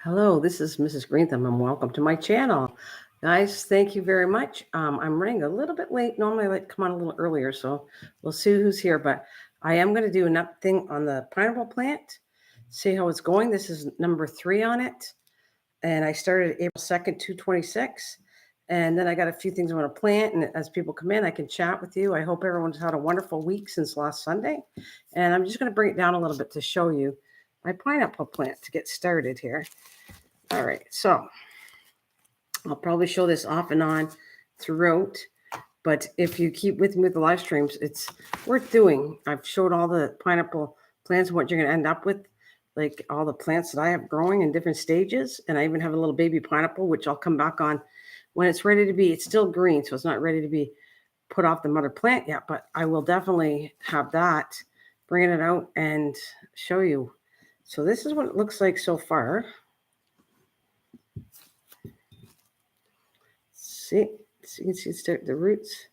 Hello, this is Mrs. Greenthumb and welcome to my channel. Guys, thank you very much. I'm running a little bit late. Normally I like to come on a little earlier, so we'll see who's here. But I am going to do an thing on the pineapple plant, see how it's going. This is number 3 on it. And I started April 2nd, 226. And then I got a few things I want to plant. And as people come in, I can chat with you. I hope everyone's had a wonderful week since last Sunday. And I'm just going to bring it down a little bit to show you my pineapple plant to get started here. All right, so I'll probably show this off and on throughout, but if you keep with me with the live streams, it's worth doing. I've showed all the pineapple plants, what you're going to end up with, like all the plants that I have growing in different stages, and I even have a little baby pineapple, which I'll come back on when it's ready to be. It's still green, so it's not ready to be put off the mother plant yet, but I will definitely have that, bringing it out and show you. So this is what it looks like so far. See, so you can see start the roots.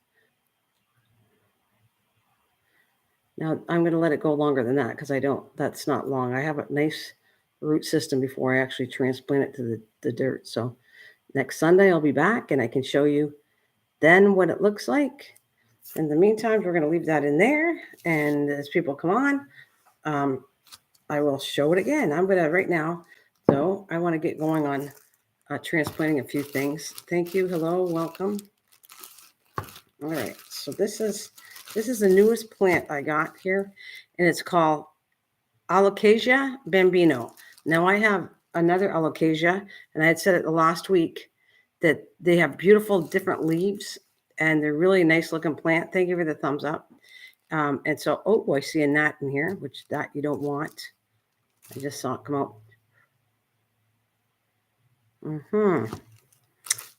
Now I'm going to let it go longer than that because that's not long. I have a nice root system before I actually transplant it to the dirt. So next Sunday I'll be back and I can show you then what it looks like. In the meantime, we're going to leave that in there. And as people come on, I will show it again. I'm going to right now, though, I want to get going on transplanting a few things. Thank you. Hello. Welcome. All right, so this is the newest plant I got here, and it's called Alocaisa Bambino. Now I have another Alocaisa, and I had said it the last week that they have beautiful different leaves, and they're really nice looking plant. Thank you for the thumbs up. And so, oh, I see a gnat in here, which that you don't want. I just saw it come out.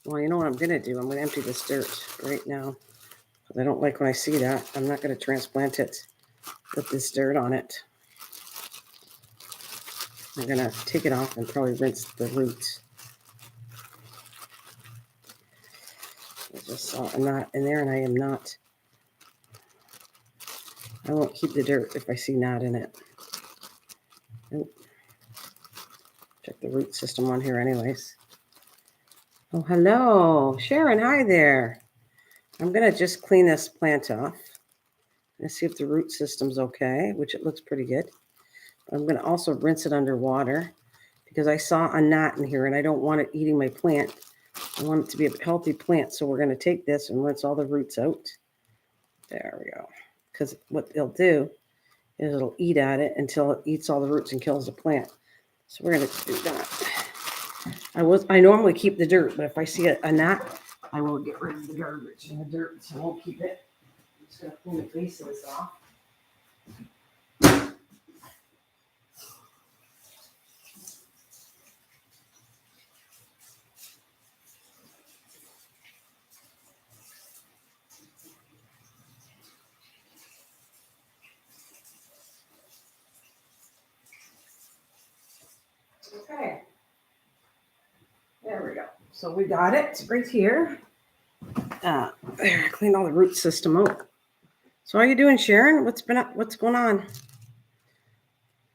Well, you know what I'm going to do? I'm going to empty this dirt right now. I don't like when I see that. I'm not going to transplant it with this dirt on it. I'm going to take it off and probably rinse the roots. I just saw a knot in there and I am not. I won't keep the dirt if I see knot in it. Nope. Check the root system on here anyways. Oh, hello. Sharon, hi there. I'm going to just clean this plant off and see if the root system's okay, which it looks pretty good. I'm going to also rinse it under water because I saw a knot in here and I don't want it eating my plant. I want it to be a healthy plant. So we're going to take this and rinse all the roots out. There we go. Because what it'll do is it'll eat at it until it eats all the roots and kills the plant. So we're going to do that. I normally keep the dirt, but if I see a knot, I will get rid of the garbage and the dirt, so I won't keep it. I'm just going to clean the base of this off. Okay. There we go. So we got it right here. There, I cleaned all the root system out. So how you doing, Sharon? What's been up? What's going on?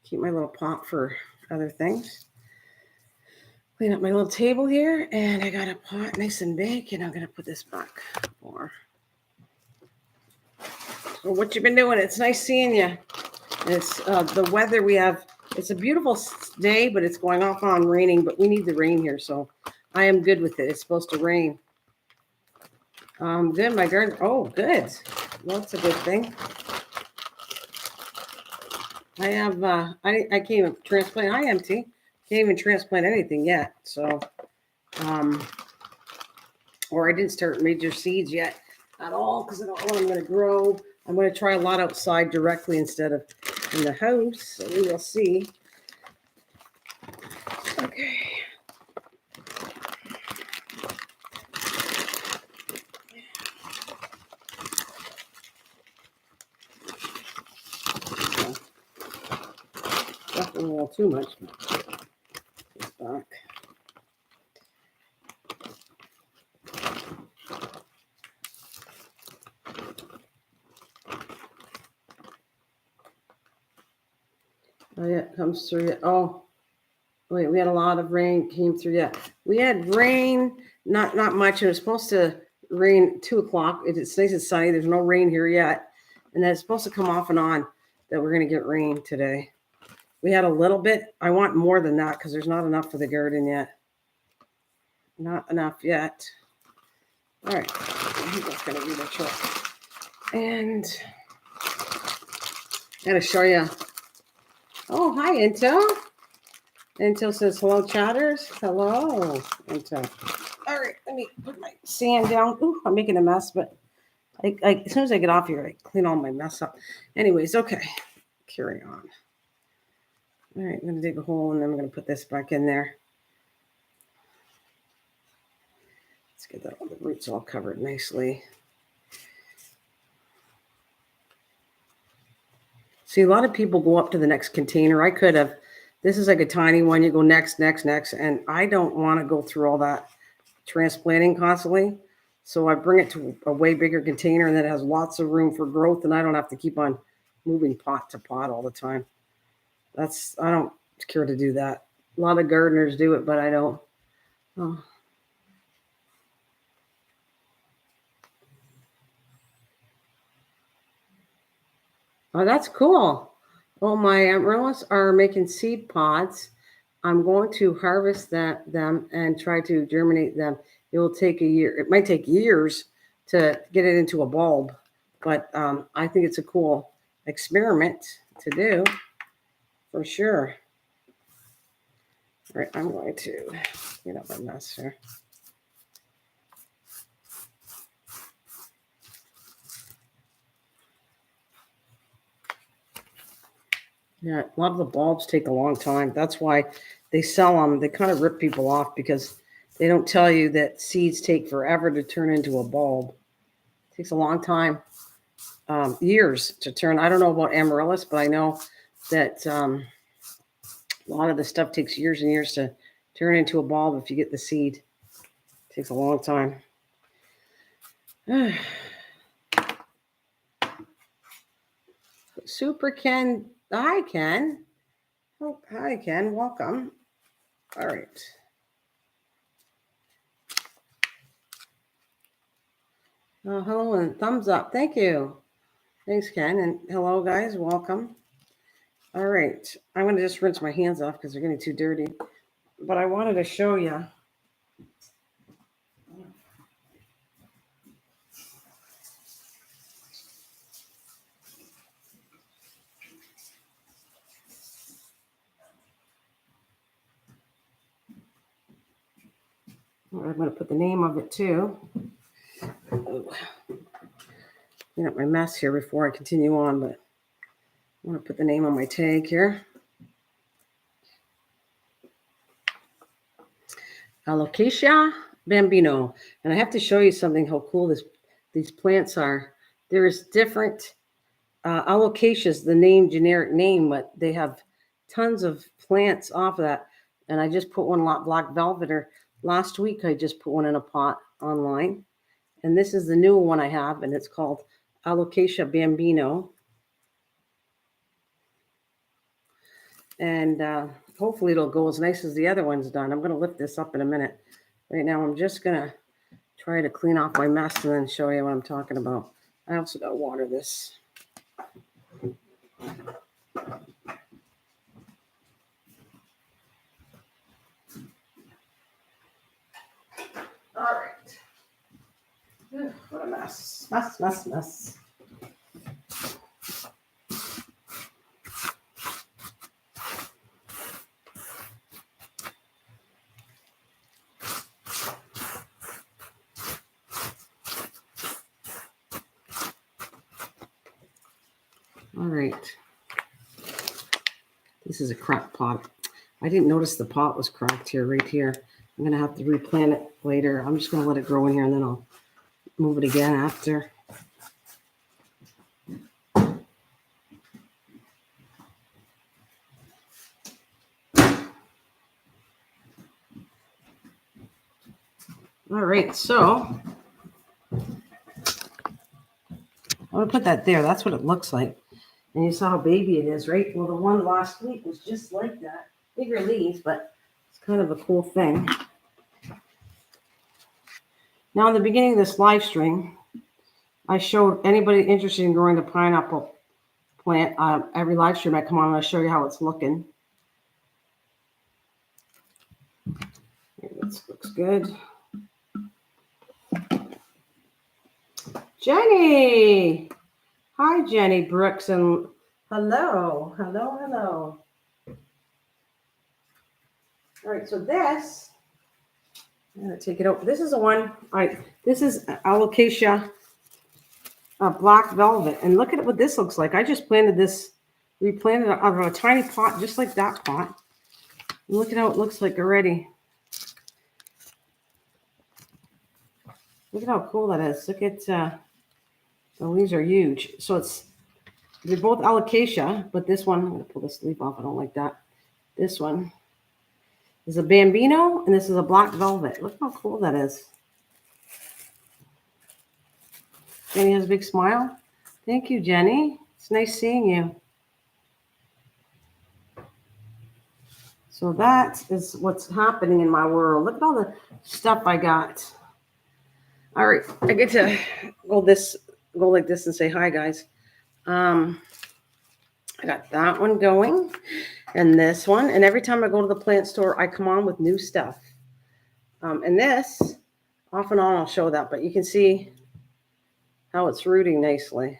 Keep my little pot for other things. Clean up my little table here, and I got a pot nice and big, and I'm gonna put this back more. So what you been doing? It's nice seeing you. It's the weather we have. It's a beautiful day, but it's going off on raining. But we need the rain here, so I am good with it. It's supposed to rain. Good. My garden. Oh, good. Well, that's a good thing. I have. I can't even transplant. Hi, empty. Can't even transplant anything yet. So, or I didn't start major seeds yet at all because I don't know what I'm going to grow. I'm going to try a lot outside directly instead of in the house. So we will see. Okay. Definitely a little too much. It's back. Oh yeah, it comes through. Oh, Wait, we had a lot of rain came through. Yeah, we had rain, not much. It was supposed to rain 2 o'clock. It's nice and sunny. There's no rain here yet, and then it's supposed to come off and on that we're going to get rain today. We had a little bit. I want more than that because there's not enough for the garden yet. Not enough yet. All right, I think that's going to be the trick. And I'm going to show you. Oh, hi, Intel. Intel says, hello, chatters. Hello, Intel. All right, let me put my sand down. Ooh, I'm making a mess, but as soon as I get off here, I clean all my mess up. Anyways, okay, carry on. All right, I'm going to dig a hole, and then I'm going to put this back in there. Let's get the roots all covered nicely. See, a lot of people go up to the next container. I could have. This is like a tiny one. You go next, and I don't want to go through all that transplanting constantly. So I bring it to a way bigger container, and that has lots of room for growth, and I don't have to keep on moving pot to pot all the time. I don't care to do that. A lot of gardeners do it, but I don't. Oh. Oh, that's cool. Oh, my amaryllis are making seed pods. I'm going to harvest them and try to germinate them. It will take a year. It might take years to get it into a bulb, but I think it's a cool experiment to do for sure. All right, I'm going to get up my mess here. Yeah, a lot of the bulbs take a long time. That's why they sell them. They kind of rip people off because they don't tell you that seeds take forever to turn into a bulb. It takes a long time, years to turn. I don't know about amaryllis, but I know that a lot of the stuff takes years and years to turn into a bulb if you get the seed. It takes a long time. Super Ken. Hi, Ken. Oh, hi, Ken. Welcome. All right. Hello and thumbs up. Thank you. Thanks, Ken. And hello, guys. Welcome. All right. I'm going to just rinse my hands off because they're getting too dirty. But I wanted to show you. I'm going to put the name of it too. Clean up my mess here before I continue on, but I want to put the name on my tag here. Alocaisa Bambino. And I have to show you something, how cool these plants are. There's different Alocasia, the name, generic name, but they have tons of plants off of that. And I just put one black velveter. Last week, I just put one in a pot online. And this is the new one I have, and it's called Alocaisa Bambino. And hopefully it'll go as nice as the other one's done. I'm going to lift this up in a minute. Right now, I'm just going to try to clean off my mess and then show you what I'm talking about. I also got to water this. All right. What a mess. Mess. All right. This is a cracked pot. I didn't notice the pot was cracked here, right here. I'm going to have to replant it later. I'm just going to let it grow in here and then I'll move it again after. All right, so I'm going to put that there. That's what it looks like. And you saw how baby it is, right? Well, the one last week was just like that. Bigger leaves, but kind of a cool thing. Now, in the beginning of this live stream, I showed anybody interested in growing a pineapple plant. Every live stream I come on and I show you how it's looking. This looks good. Jenny! Hi, Jenny Brooks, and hello. All right, so this, I'm going to take it out. This is the one, this is Alocaisa black velvet. And look at what this looks like. I just planted this, replanted it out of a tiny pot, just like that pot. And look at how it looks like already. Look at how cool that is. Look at, the leaves are huge. So they're both Alocaisa, but this one, I'm going to pull this leaf off. I don't like that. This one is a Bambino, and this is a black velvet. Look how cool that is. Jenny has a big smile. Thank you, Jenny. It's nice seeing you. So that is what's happening in my world. Look at all the stuff I got. All right, I get to go like this and say hi, guys. I got that one going and this one. And every time I go to the plant store, I come on with new stuff. And this, off and on, I'll show that. But you can see how it's rooting nicely.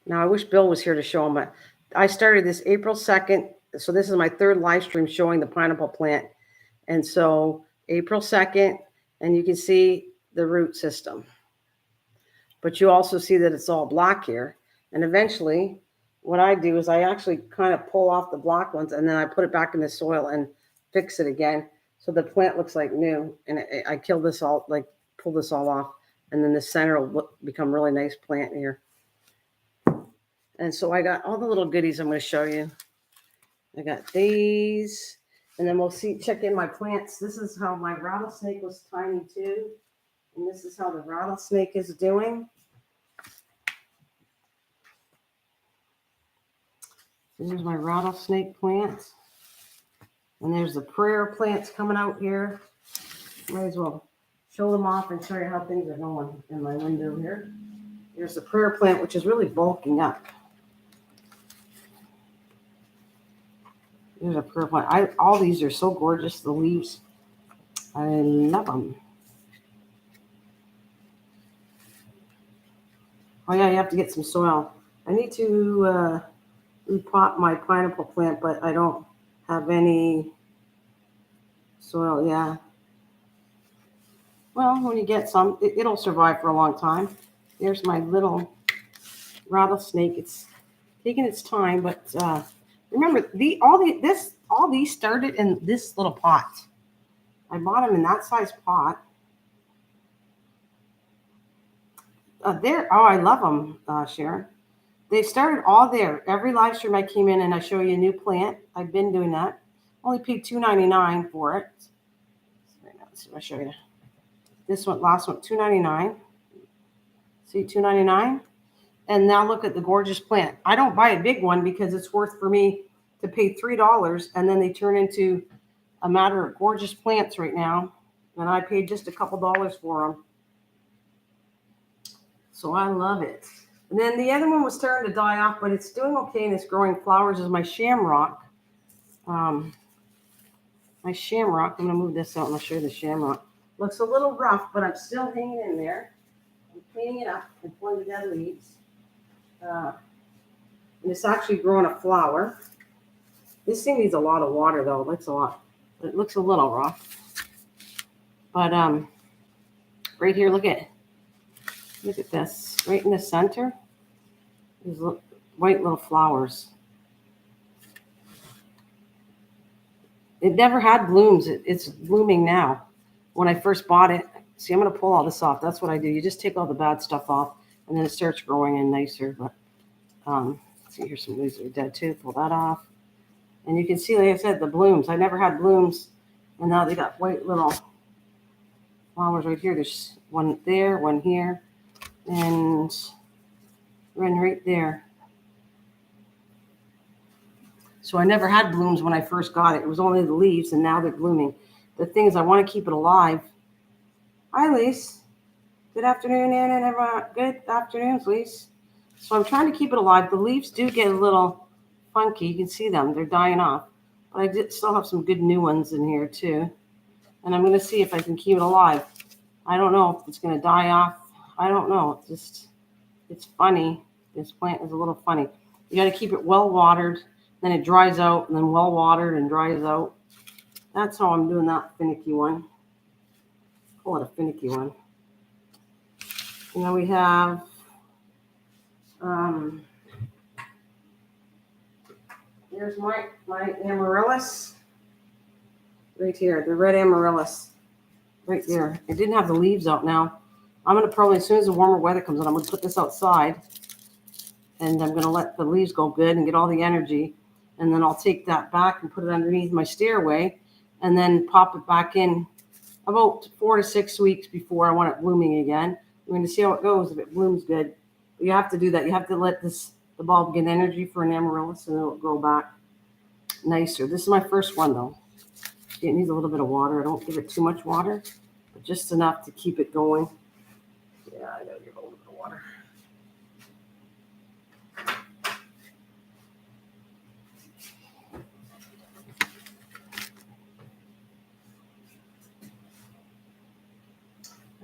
Now, I wish Bill was here to show them, but I started this April 2nd. So this is my third live stream showing the pineapple plant. And so April 2nd, and you can see the root system. But you also see that it's all black here. And eventually, what I do is I actually kind of pull off the black ones, and then I put it back in the soil and fix it again. So the plant looks like new. And I kill this all, like pull this all off. And then the center will become really nice plant here. And so I got all the little goodies I'm going to show you. I got these. And then we'll check in my plants. This is how my rattlesnake was tiny too. And this is how the rattlesnake is doing. Here's my rattlesnake plants. And there's the prayer plants coming out here. Might as well show them off and show you how things are going in my window here. Here's the prayer plant, which is really bulking up. There's a prayer plant. All these are so gorgeous, the leaves. I love them. Oh yeah, you have to get some soil. I need to repot my pineapple plant, but I don't have any soil. Yeah. Well, when you get some, it'll survive for a long time. There's my little rattlesnake. It's taking its time, but remember, all these started in this little pot. I bought them in that size pot. I love them, Sharon. They started all there. Every live stream I came in and I show you a new plant. I've been doing that. Only paid $2.99 for it. Let's see if I show you. This one, last one, $2.99. See, $2.99. And now look at the gorgeous plant. I don't buy a big one because it's worth for me to pay $3, and then they turn into a matter of gorgeous plants right now. And I paid just a couple dollars for them. So I love it. And then the other one was starting to die off, but it's doing okay and it's growing flowers. Is my shamrock. My shamrock. I'm going to move this out and I'll show you the shamrock. Looks a little rough, but I'm still hanging in there. I'm cleaning it up and pulling the dead leaves. And it's actually growing a flower. This thing needs a lot of water, though. It looks a lot. It looks a little rough. But right here, look at this. Right in the center, these white little flowers. It never had blooms. It's blooming now. When I first bought it, see, I'm going to pull all this off. That's what I do. You just take all the bad stuff off, and then it starts growing in nicer. But see, here's some leaves that are dead too. Pull that off. And you can see, like I said, the blooms. I never had blooms, and now they got white little flowers right here. There's one there, one here, and one right there. So I never had blooms when I first got it. It was only the leaves, and now they're blooming. The thing is, I want to keep it alive. Hi, Lise. Good afternoon, Ann, and everyone. Good afternoon, Lise. So I'm trying to keep it alive. The leaves do get a little funky. You can see them. They're dying off. But I did still have some good new ones in here, too. And I'm going to see if I can keep it alive. I don't know if it's going to die off. I don't know. It's funny. This plant is a little funny. You got to keep it well watered. Then it dries out, and then well watered and dries out. That's how I'm doing that finicky one. Call it a finicky one. And then we have here's my amaryllis right here, the red amaryllis right there. It didn't have the leaves out now. I'm going to probably, as soon as the warmer weather comes on, I'm going to put this outside, and I'm going to let the leaves go good and get all the energy, and then I'll take that back and put it underneath my stairway, and then pop it back in about 4 to 6 weeks before I want it blooming again. I'm going to see how it goes, if it blooms good. But you have to do that. You have to let the bulb get energy for an amaryllis, and it'll grow back nicer. This is my first one, though. It needs a little bit of water. I don't give it too much water, but just enough to keep it going. Yeah, I gotta give it a little bit of water.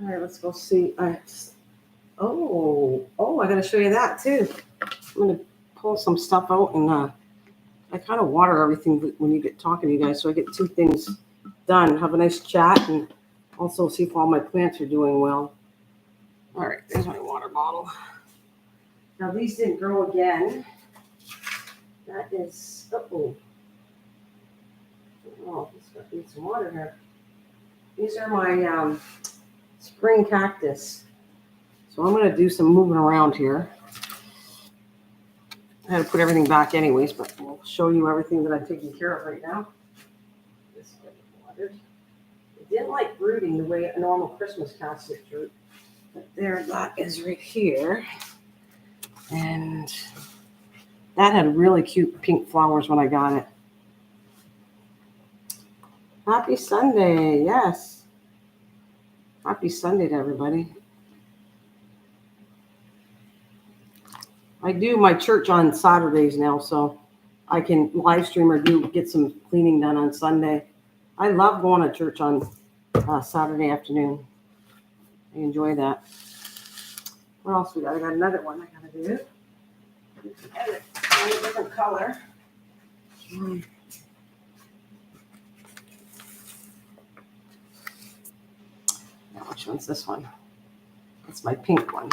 All right, let's go see. I gotta show you that too. I'm gonna pull some stuff out, and I kind of water everything when you get talking to you guys, so I get 2 things done. Have a nice chat, and also see if all my plants are doing well. All right, there's my water bottle. Now these didn't grow again. That is, this needs some water here. These are my spring cactus. So I'm going to do some moving around here. I had to put everything back anyways, but we'll show you everything that I'm taking care of right now. This getting watered. It didn't like rooting the way a normal Christmas cactus root. But there, that is right here. And that had really cute pink flowers when I got it. Happy Sunday, yes. Happy Sunday to everybody. I do my church on Saturdays now, so I can live stream or get some cleaning done on Sunday. I love going to church on Saturday afternoon. I enjoy that. What else we got? I got another one I gotta do. Edit in a different color. Now, which one's this one? That's my pink one.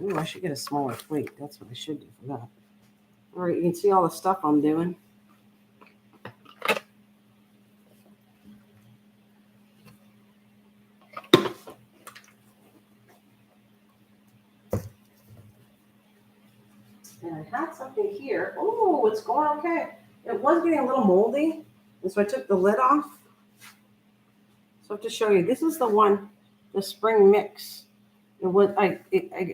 Ooh, I should get a smaller plate. That's what I should do for that. All right, you can see all the stuff I'm doing. And I had something here. Oh, it's going okay. It was getting a little moldy, and so I took the lid off. So I have to show you. This is the one, the spring mix. It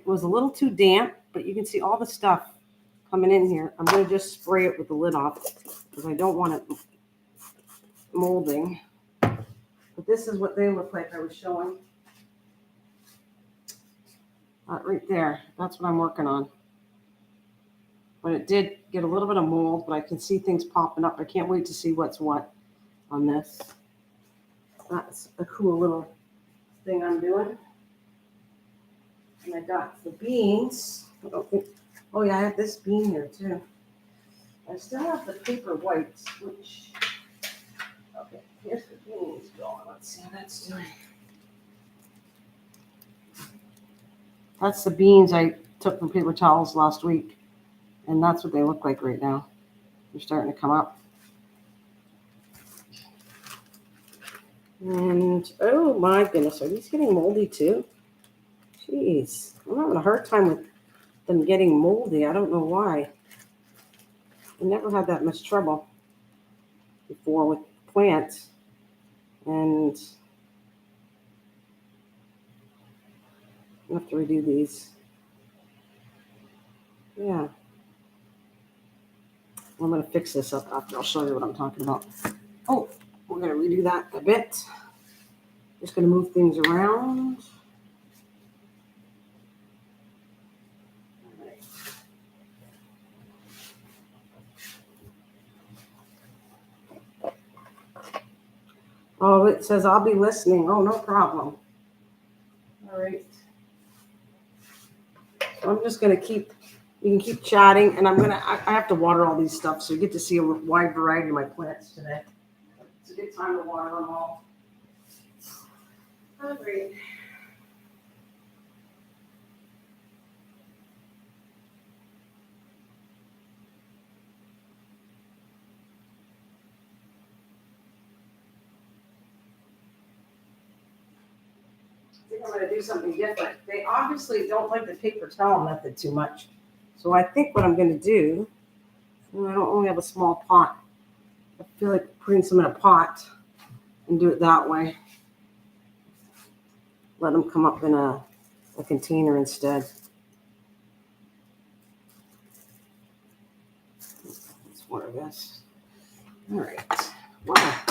was a little too damp, but you can see all the stuff coming in here. I'm going to just spray it with the lid off because I don't want it molding. But this is what they look like I was showing. Right there. That's what I'm working on. But it did get a little bit of mold, but I can see things popping up. I can't wait to see what's what on this. That's a cool little thing I'm doing. And I got the beans. Oh yeah, I have this bean here too. I still have the paper whites, which, okay, here's the beans going. Let's see how that's doing. That's the beans I took from paper towels last week. And that's what they look like right now. They're starting to come up. And, oh my goodness, are these getting moldy too? Jeez, I'm having a hard time with them getting moldy. I don't know why. I never had that much trouble before with plants. And I have to redo these. Yeah. I'm going to fix this up after. I'll show you what I'm talking about. Oh, we're going to redo that a bit. Just going to move things around. Oh, it says I'll be listening. Oh, no problem. All right. So I'm just going to you can keep chatting, and I have to water all these stuff, so you get to see a wide variety of my plants today. It's a good time to water them all. Oh, great. I think I'm going to do something different. They obviously don't like the paper towel method too much. So I think what I'm going to do, I don't only have a small pot. I feel like putting some in a pot and do it that way. Let them come up in a container instead. That's more of this. All right. Wow.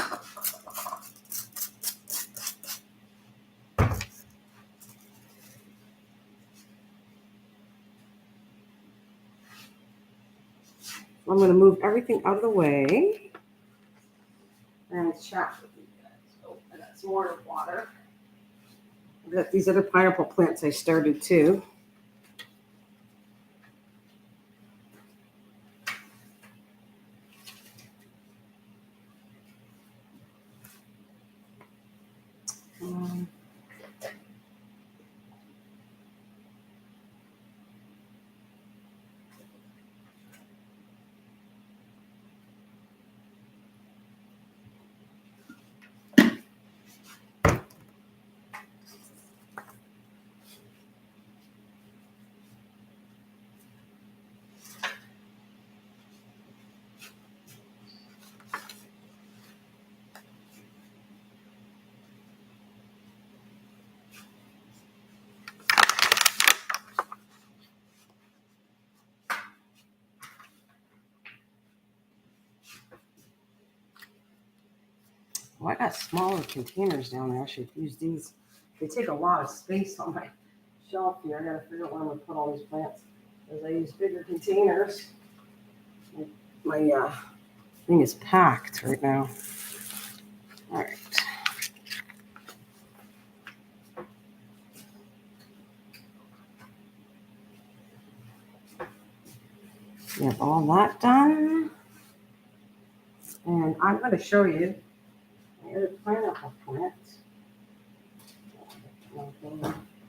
I'm going to move everything out of the way and chat with you guys. Oh, I got some more water. I've got these other pineapple plants I started too. Well, I got smaller containers down there. I should use these. They take a lot of space on my shelf here. I got to figure out where I'm going to put all these plants. As I use bigger containers, my thing is packed right now. All right. We have all that done. And I'm going to show you my other pineapple plants.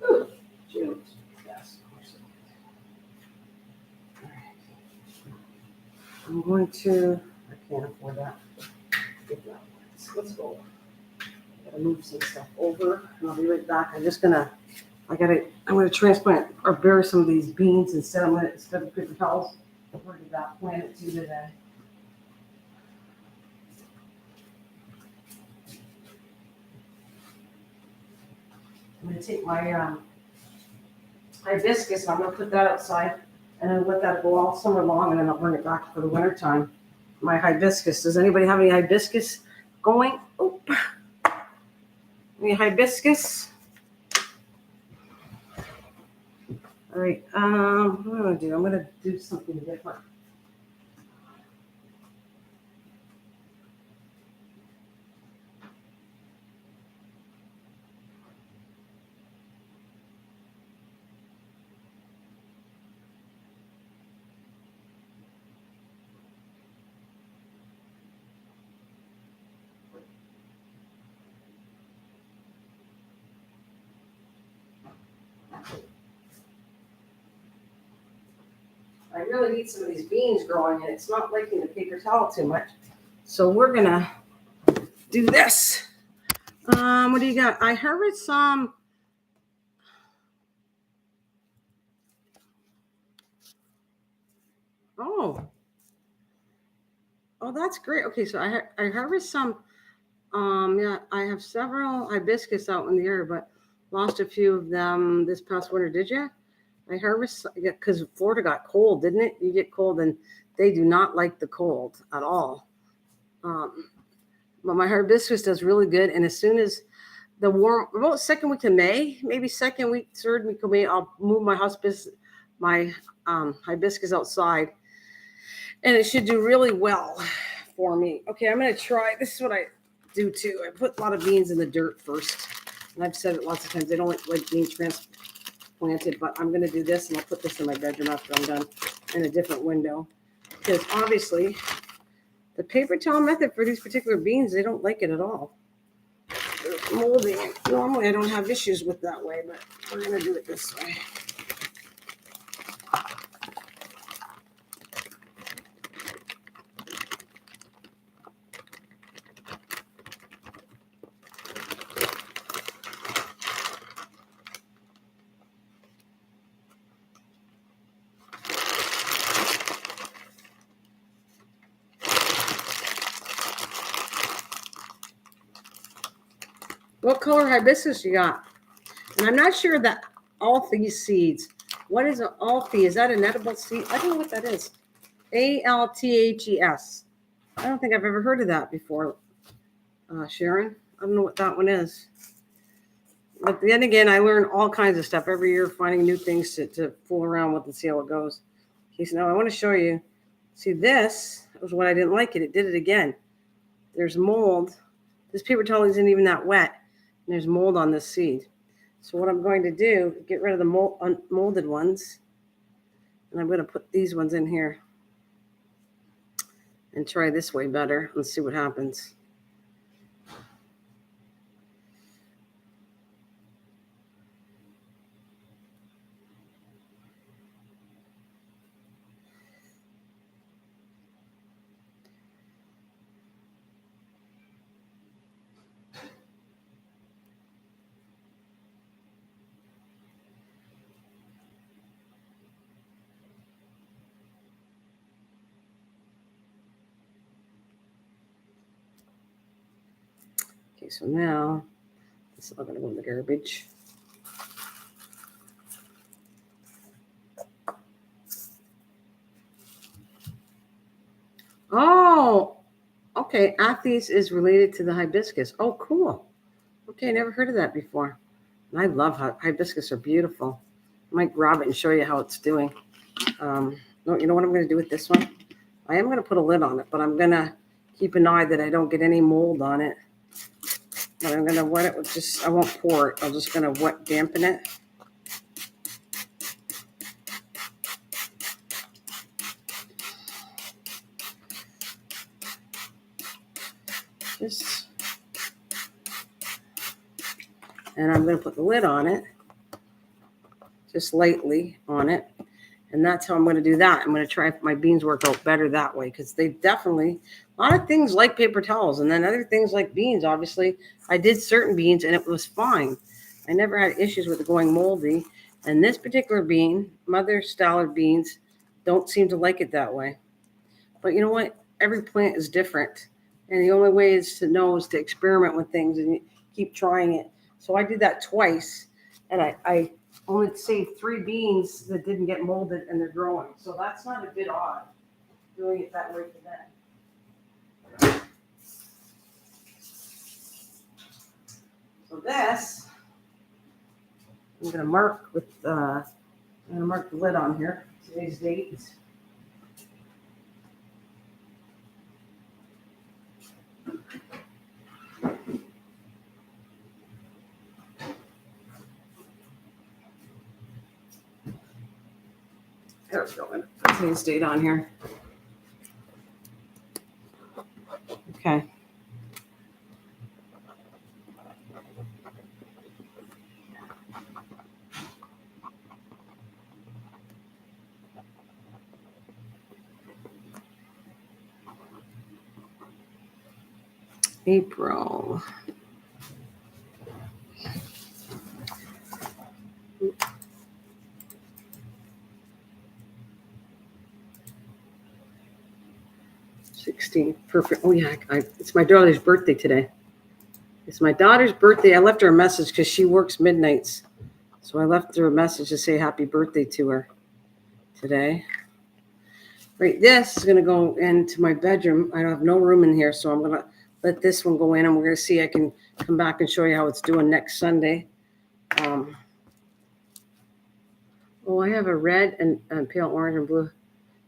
Ooh, shoot. Yes, of course. All right. I'm going to, I can't afford that. Let's go. I gotta move some stuff over and I'll be right back. I'm gonna transplant or bury some of these beans instead of paper towels. Where did that plant it to today? I'm gonna take my hibiscus and I'm gonna put that outside and then let that go all summer long and then I'll bring it back for the winter time. My hibiscus. Does anybody have any hibiscus going? Oh, any hibiscus? All right. What am I gonna do? I'm gonna do something different. I really need some of these beans growing and it's not liking the paper towel too much. So we're gonna do this. What do you got? I harvested some. Oh, that's great. Okay, so I harvest some. Yeah, I have several hibiscus out in the air, but lost a few of them this past winter. Did you? I harvest because Florida got cold, didn't it? You get cold, and they do not like the cold at all. But my hibiscus does really good, and as soon as the warm, about second week of May, maybe second week, third week of May, I'll move my hibiscus outside, and it should do really well for me. Okay, I'm gonna try. This is what I do too. I put a lot of beans in the dirt first, and I've said it lots of times. I don't like beans transplanted, but I'm gonna do this, and I'll put this in my bedroom after I'm done in a different window, because obviously the paper towel method for these particular beans, they don't like it at all. They're moldy. Normally I don't have issues with that way, but we're gonna do it this way. What color hibiscus you got? And I'm not sure that Althea seeds. What is an Althea? Is that an edible seed? I don't know what that is. Althes. I don't think I've ever heard of that before, Sharon. I don't know what that one is. But then again, I learn all kinds of stuff every year, finding new things to fool around with and see how it goes. Okay, so now I want to show you. See, this was what I didn't like it. It did it again. There's mold. This paper towel isn't even that wet. And there's mold on this seed. So what I'm going to do, get rid of the molded ones. And I'm going to put these ones in here. And try this way better. Let's see what happens. Okay, so now this is all going to go in the garbage. Oh, okay. Athes is related to the hibiscus. Oh, cool. Okay, I never heard of that before. And I love hibiscus are beautiful. I might grab it and show you how it's doing. You know what I'm going to do with this one? I am going to put a lid on it, but I'm going to keep an eye that I don't get any mold on it. But I'm going to wet it with I won't pour it. I'm just going to dampen it. And I'm going to put the lid on it, just lightly on it. And that's how I'm going to do that. I'm going to try if my beans work out better that way, because they definitely, a lot of things like paper towels, and then other things like beans. Obviously, I did certain beans and it was fine. I never had issues with it going moldy. And this particular bean, Mother Stallard beans, don't seem to like it that way. But you know what? Every plant is different. And the only way is to know is to experiment with things and keep trying it. So I did that twice, and I only saved 3 beans that didn't get molded, and they're growing. So that's not a bit odd, doing it that way for them. So this, I'm going to mark with, I'm going to mark the lid on here. Today's date. There we go. Put today's date on here. Okay. April. Perfect. Oh yeah, it's my daughter's birthday today. It's my daughter's birthday. I left her a message because she works midnights, So I left her a message to say happy birthday to her today. Right, this is going to go into my bedroom. I don't have no room in here, so I'm going to let this one go in, and we're going to see. I can come back and show you how it's doing next Sunday. Oh, I have a red and pale orange and blue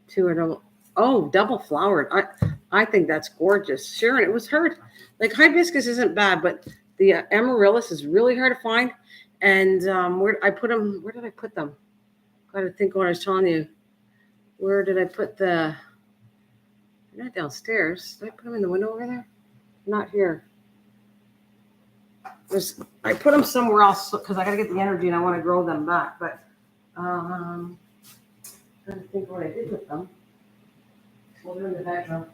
too. I don't. Oh, double flowered. I think that's gorgeous. Sharon, it was hard. Like hibiscus isn't bad, but the amaryllis is really hard to find. And where I put them? Where did I put them? Got to think what I was telling you. Where did I put the? They're not downstairs. Did I put them in the window over there? Not here. I put them somewhere else because I got to get the energy and I want to grow them back. But I'm trying to think what I did with them. Well, they're in the bedroom.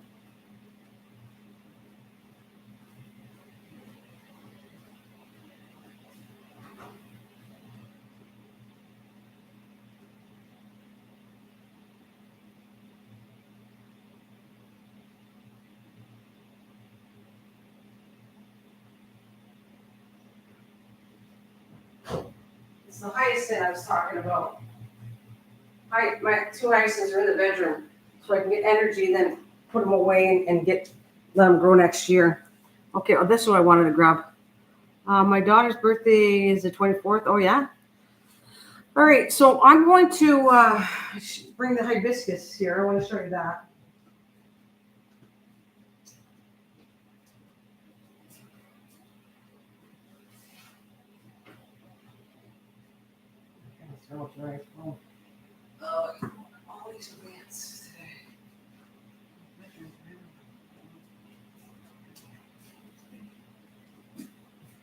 It's the hyacinth I was talking about. My 2 hyacinths are in the bedroom, so I can get energy and then put them away and let them grow next year. Okay, this is what I wanted to grab. My daughter's birthday is the 24th. Oh, yeah? All right, so I'm going to bring the hibiscus here. I want to show you that. Oh, all these plants today.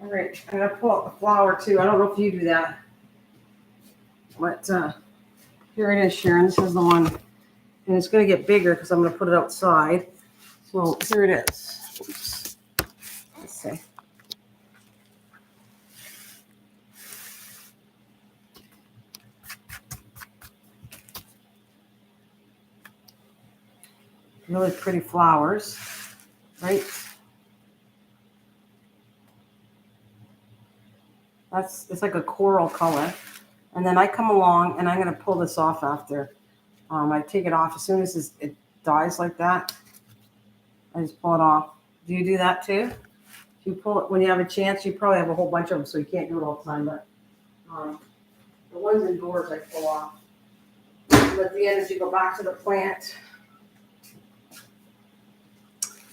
All right, I'm gonna pull out the flower too. I don't know if you do that, but here it is, Sharon. This is the one, and it's gonna get bigger because I'm gonna put it outside. So here it is. Oops. Let's see. Really pretty flowers, right? It's like a coral color. And then I come along and I'm going to pull this off after. I take it off as soon as it dies like that. I just pull it off. Do you do that too? If you pull it when you have a chance, you probably have a whole bunch of them, so you can't do it all the time. But the ones indoors I pull off. Let the energy go back to the plant.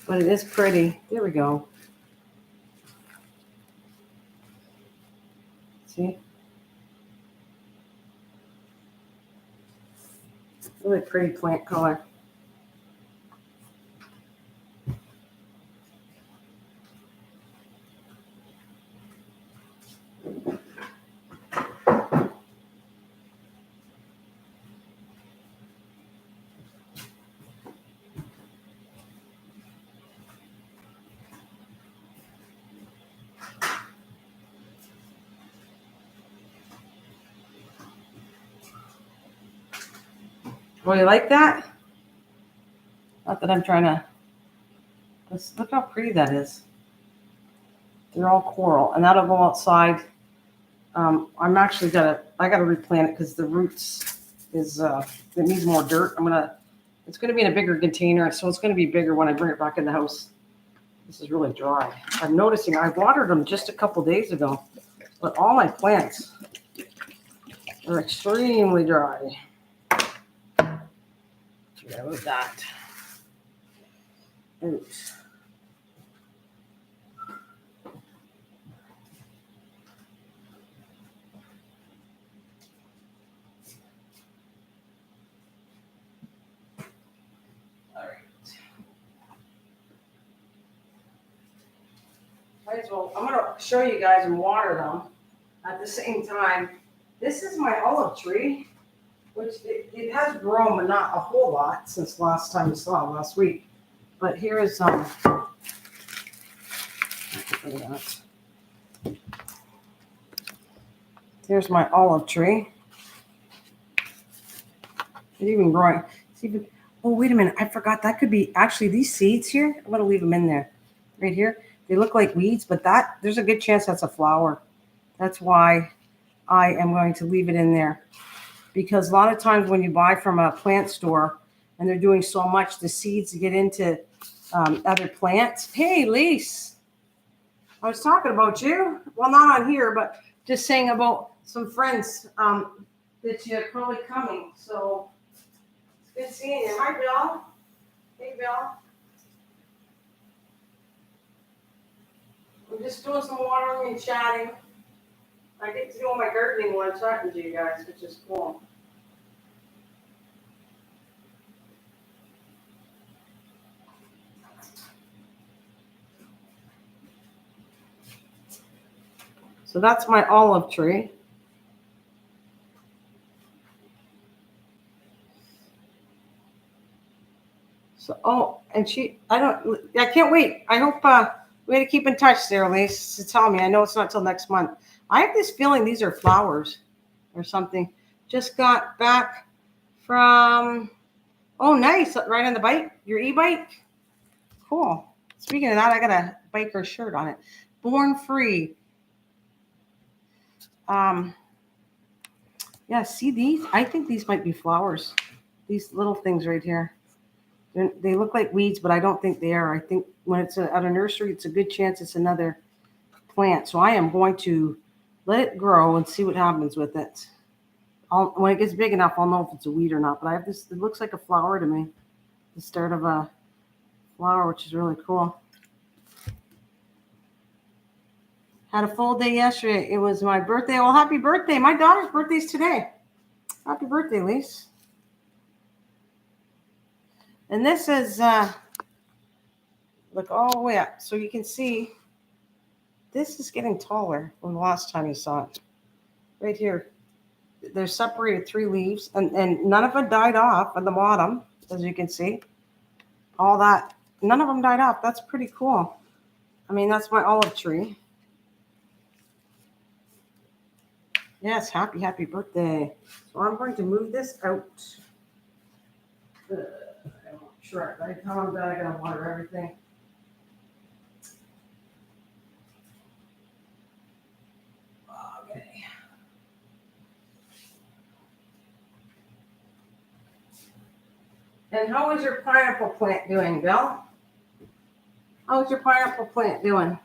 But it is pretty. There we go. See? Really pretty plant color. Oh, you like that? Not that I'm trying to. Look how pretty that is. They're all coral, and that'll go outside. I'm actually I gotta replant it because the roots it needs more dirt. It's gonna be in a bigger container, so it's gonna be bigger when I bring it back in the house. This is really dry. I'm noticing I watered them just a couple days ago, but all my plants are extremely dry. Forget about that. Oops. All right. Might as well. I'm gonna show you guys and water them at the same time. This is my olive tree, which it has grown, but not a whole lot since last time we saw it last week. But here is Here's my olive tree. It's even growing. Oh, wait a minute. I forgot. That could be actually these seeds here. I'm going to leave them in there. Right here. They look like weeds, but there's a good chance that's a flower. That's why I am going to leave it in there. Because a lot of times when you buy from a plant store and they're doing so much, the seeds get into other plants. Hey, Lise, I was talking about you. Well, not on here, but just saying about some friends that you're probably coming. So it's good seeing you. Hi, Bill. Hey, Bill. I'm just doing some watering and chatting. I get to do all my gardening while I'm talking to you guys, which is cool. So that's my olive tree. So, and I can't wait. I hope we had to keep in touch there, Lise, to tell me. I know it's not till next month. I have this feeling these are flowers or something. Just got back from, oh, nice. Right on the bike, your e-bike. Cool. Speaking of that, I got a biker shirt on it. Born Free. Yeah, see these? I think these might be flowers. These little things right here. They look like weeds, but I don't think they are. I think when it's at a nursery, it's a good chance it's another plant. So I am going to let it grow and see what happens with it. When it gets big enough, I'll know if it's a weed or not. But I have this, it looks like a flower to me. The start of a flower, which is really cool. Had a full day yesterday. It was my birthday. Well, happy birthday. My daughter's birthday's today. Happy birthday, Lise. And this is, look all the way up. So you can see this is getting taller from the last time you saw it. Right here. They're separated 3 leaves, and none of them died off at the bottom, as you can see. All that, none of them died off. That's pretty cool. I mean, that's my olive tree. Yes, happy birthday. So I'm going to move this out. I'm not sure. I tell them that I gotta water everything. Okay. And how is your pineapple plant doing, Bill? How's your pineapple plant doing?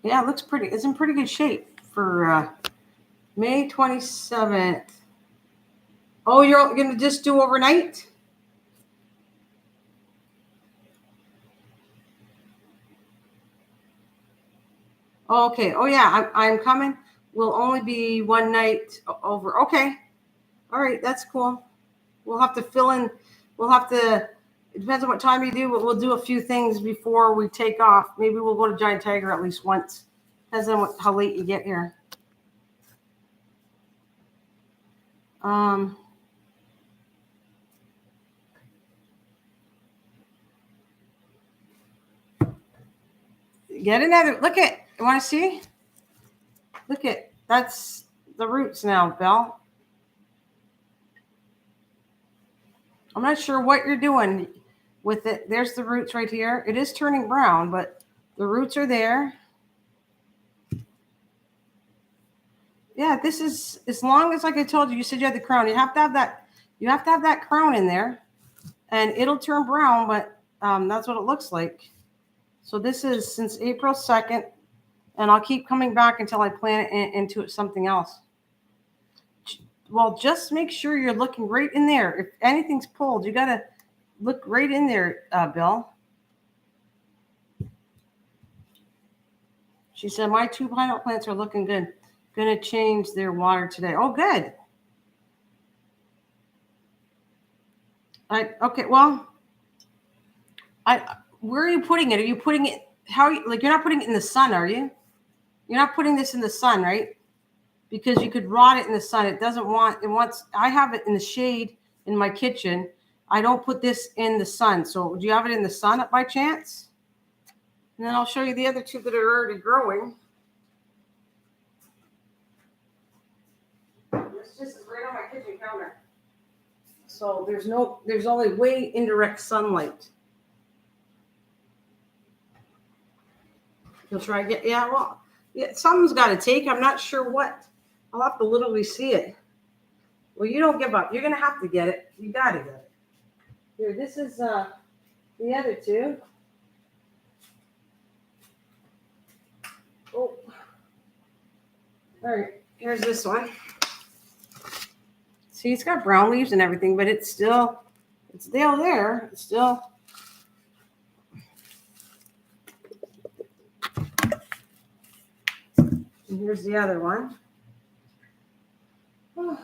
Yeah, it looks pretty. It's in pretty good shape for May 27th. Oh, you're going to just do overnight? Oh, okay. Oh, yeah, I'm coming. Will only be one night over. Okay. All right, that's cool. We'll have to fill in. We'll have to, it depends on what time you do, but we'll do a few things before we take off. Maybe we'll go to Giant Tiger at least once. Depends on how late you get here. Get another. Look at. You want to see? Look at. That's the roots now, Bill. I'm not sure what you're doing with it. There's the roots right here. It is turning brown, but the roots are there. Yeah, this is, as long as, like I told you, you said you had the crown. You have to have that. You have to have that crown in there, and it'll turn brown. But that's what it looks like. So this is since April 2nd, and I'll keep coming back until I plant it into something else. Well, just make sure you're looking right in there. If anything's pulled, you got to look right in there, Bill. She said, my 2 pineapple plants are looking good. Going to change their water today. Oh, good. Okay, well, where are you putting it? Are you putting it, like you're not putting it in the sun, are you? You're not putting this in the sun, right? Because you could rot it in the sun. It wants, I have it in the shade in my kitchen. I don't put this in the sun. So do you have it in the sun by chance? And then I'll show you the other 2 that are already growing. This just is right on my kitchen counter. So there's only way indirect sunlight. You'll try to get, yeah, well, yeah, something's got to take. I'm not sure what. I'll have to literally see it. Well, you don't give up. You're going to have to get it. You got to get it. Here, this is the other two. Oh. All right, here's this one. See, it's got brown leaves and everything, but it's still there. It's still. And here's the other one. Oh.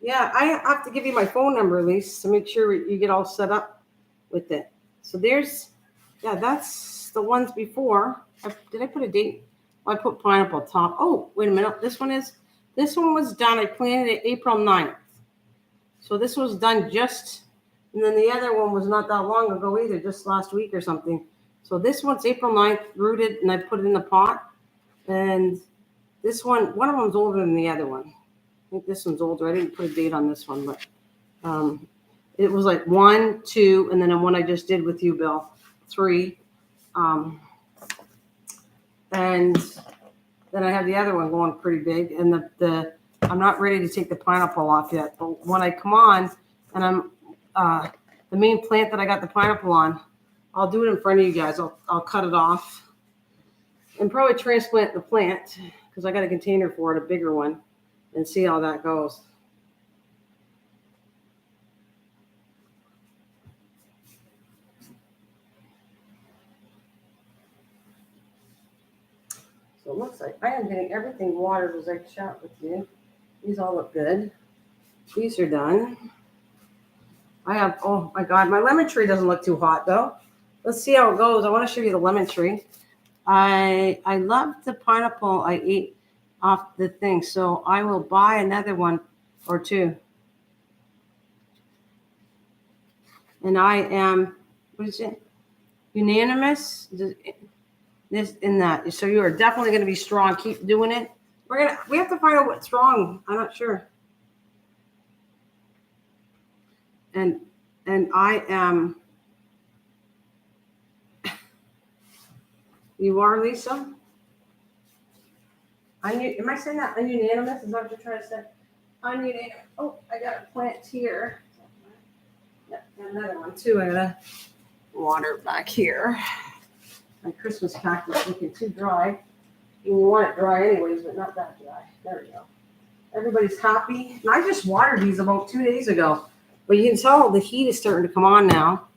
Yeah, I have to give you my phone number, Elise, to make sure you get all set up with it. So that's the ones before. Did I put a date? Oh, I put pineapple top. Oh, wait a minute. This one was done. I planted it April 9th. So this was done and then the other one was not that long ago either, just last week or something. So this one's April 9th, rooted, and I put it in the pot. And this one of them's older than the other one. I think this one's older. I didn't put a date on this one, but it was like 1, 2, and then the one I just did with you, Bill, 3. And then I have the other one going pretty big. And I'm not ready to take the pineapple off yet. But when I come on and I'm the main plant that I got the pineapple on, I'll do it in front of you guys. I'll cut it off and probably transplant the plant because I got a container for it, a bigger one. And see how that goes. So it looks like I am getting everything watered as I chat with you. These all look good. These are done. I have, oh my God, my lemon tree doesn't look too hot though. Let's see how it goes. I want to show you the lemon tree. I love the pineapple I ate off the thing, so I will buy another one or two. And I am, what is it? Unanimous. This in that. So you are definitely going to be strong. Keep doing it. We have to find out what's wrong. I'm not sure. And I am. You are, Lisa? Am I saying that ununanimous? Is that what you're trying to say? Ununanimous. Oh, I got a plant here. Yeah, another one too. I gotta water back here. My Christmas cactus looking too dry. You want it dry anyways, but not that dry. There we go. Everybody's happy. And I just watered these about 2 days ago. But you can tell the heat is starting to come on now,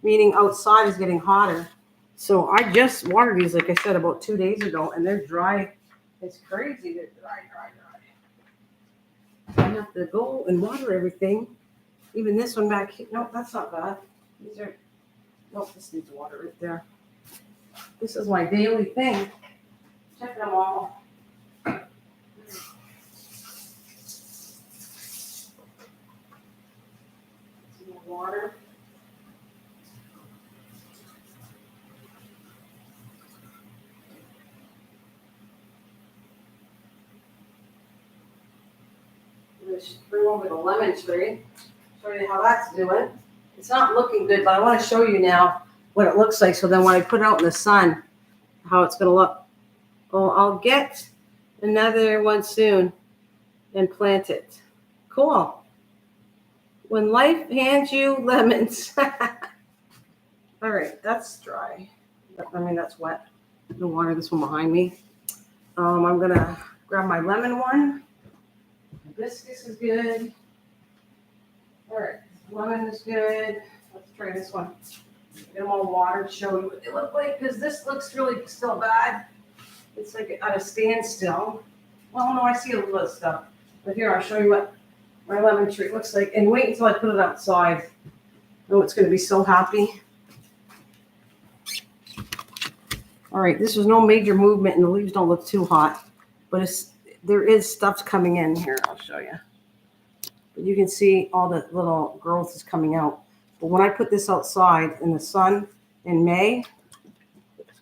meaning outside is getting hotter. So I just watered these, like I said, about 2 days ago, and they're dry. It's crazy. They're dry. I have to go and water everything. Even this one back here. No, that's not bad. These are, no, this needs water right there. This is my daily thing. Check them all. Some more water. Just bring over the lemon tree. Show you how that's doing. It's not looking good, but I want to show you now what it looks like. So then when I put it out in the sun, how it's going to look. Well, I'll get another one soon and plant it. Cool. When life hands you lemons. All right, that's dry. I mean, that's wet. I'm going to water this one behind me. I'm going to grab my lemon one. Hibiscus is good. All right, lemon is good. Let's try this one. Get them all watered, show you what they look like, because this looks really still bad. It's like at a standstill. Well, no, I see a little bit of stuff. But here, I'll show you what my lemon tree looks like. And wait until I put it outside. Oh, it's going to be so happy. All right, this is no major movement, and the leaves don't look too hot. But there is stuff coming in here. I'll show you. But you can see all the little growth is coming out. But when I put this outside in the sun in May,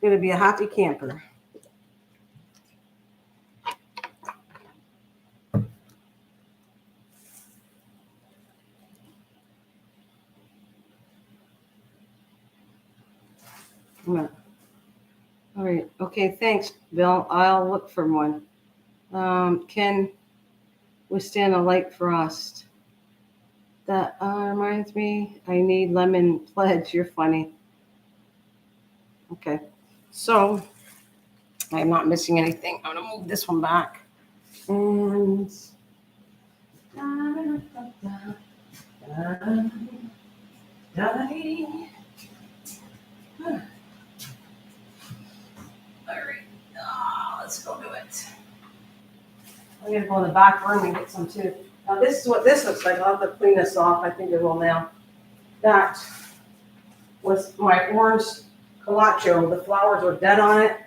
going to be a happy camper. All right. Okay. Thanks, Bill. I'll look for one. Can withstand a light frost. That reminds me, I need lemon pledge. You're funny. Okay. So I'm not missing anything. I'm going to move this one back. And all right. Let's go do it. I'm going to go in the back room and get some too. Now, this is what this looks like. I'll have to clean this off. I think it will now. That was my orange calacho. The flowers were dead on it.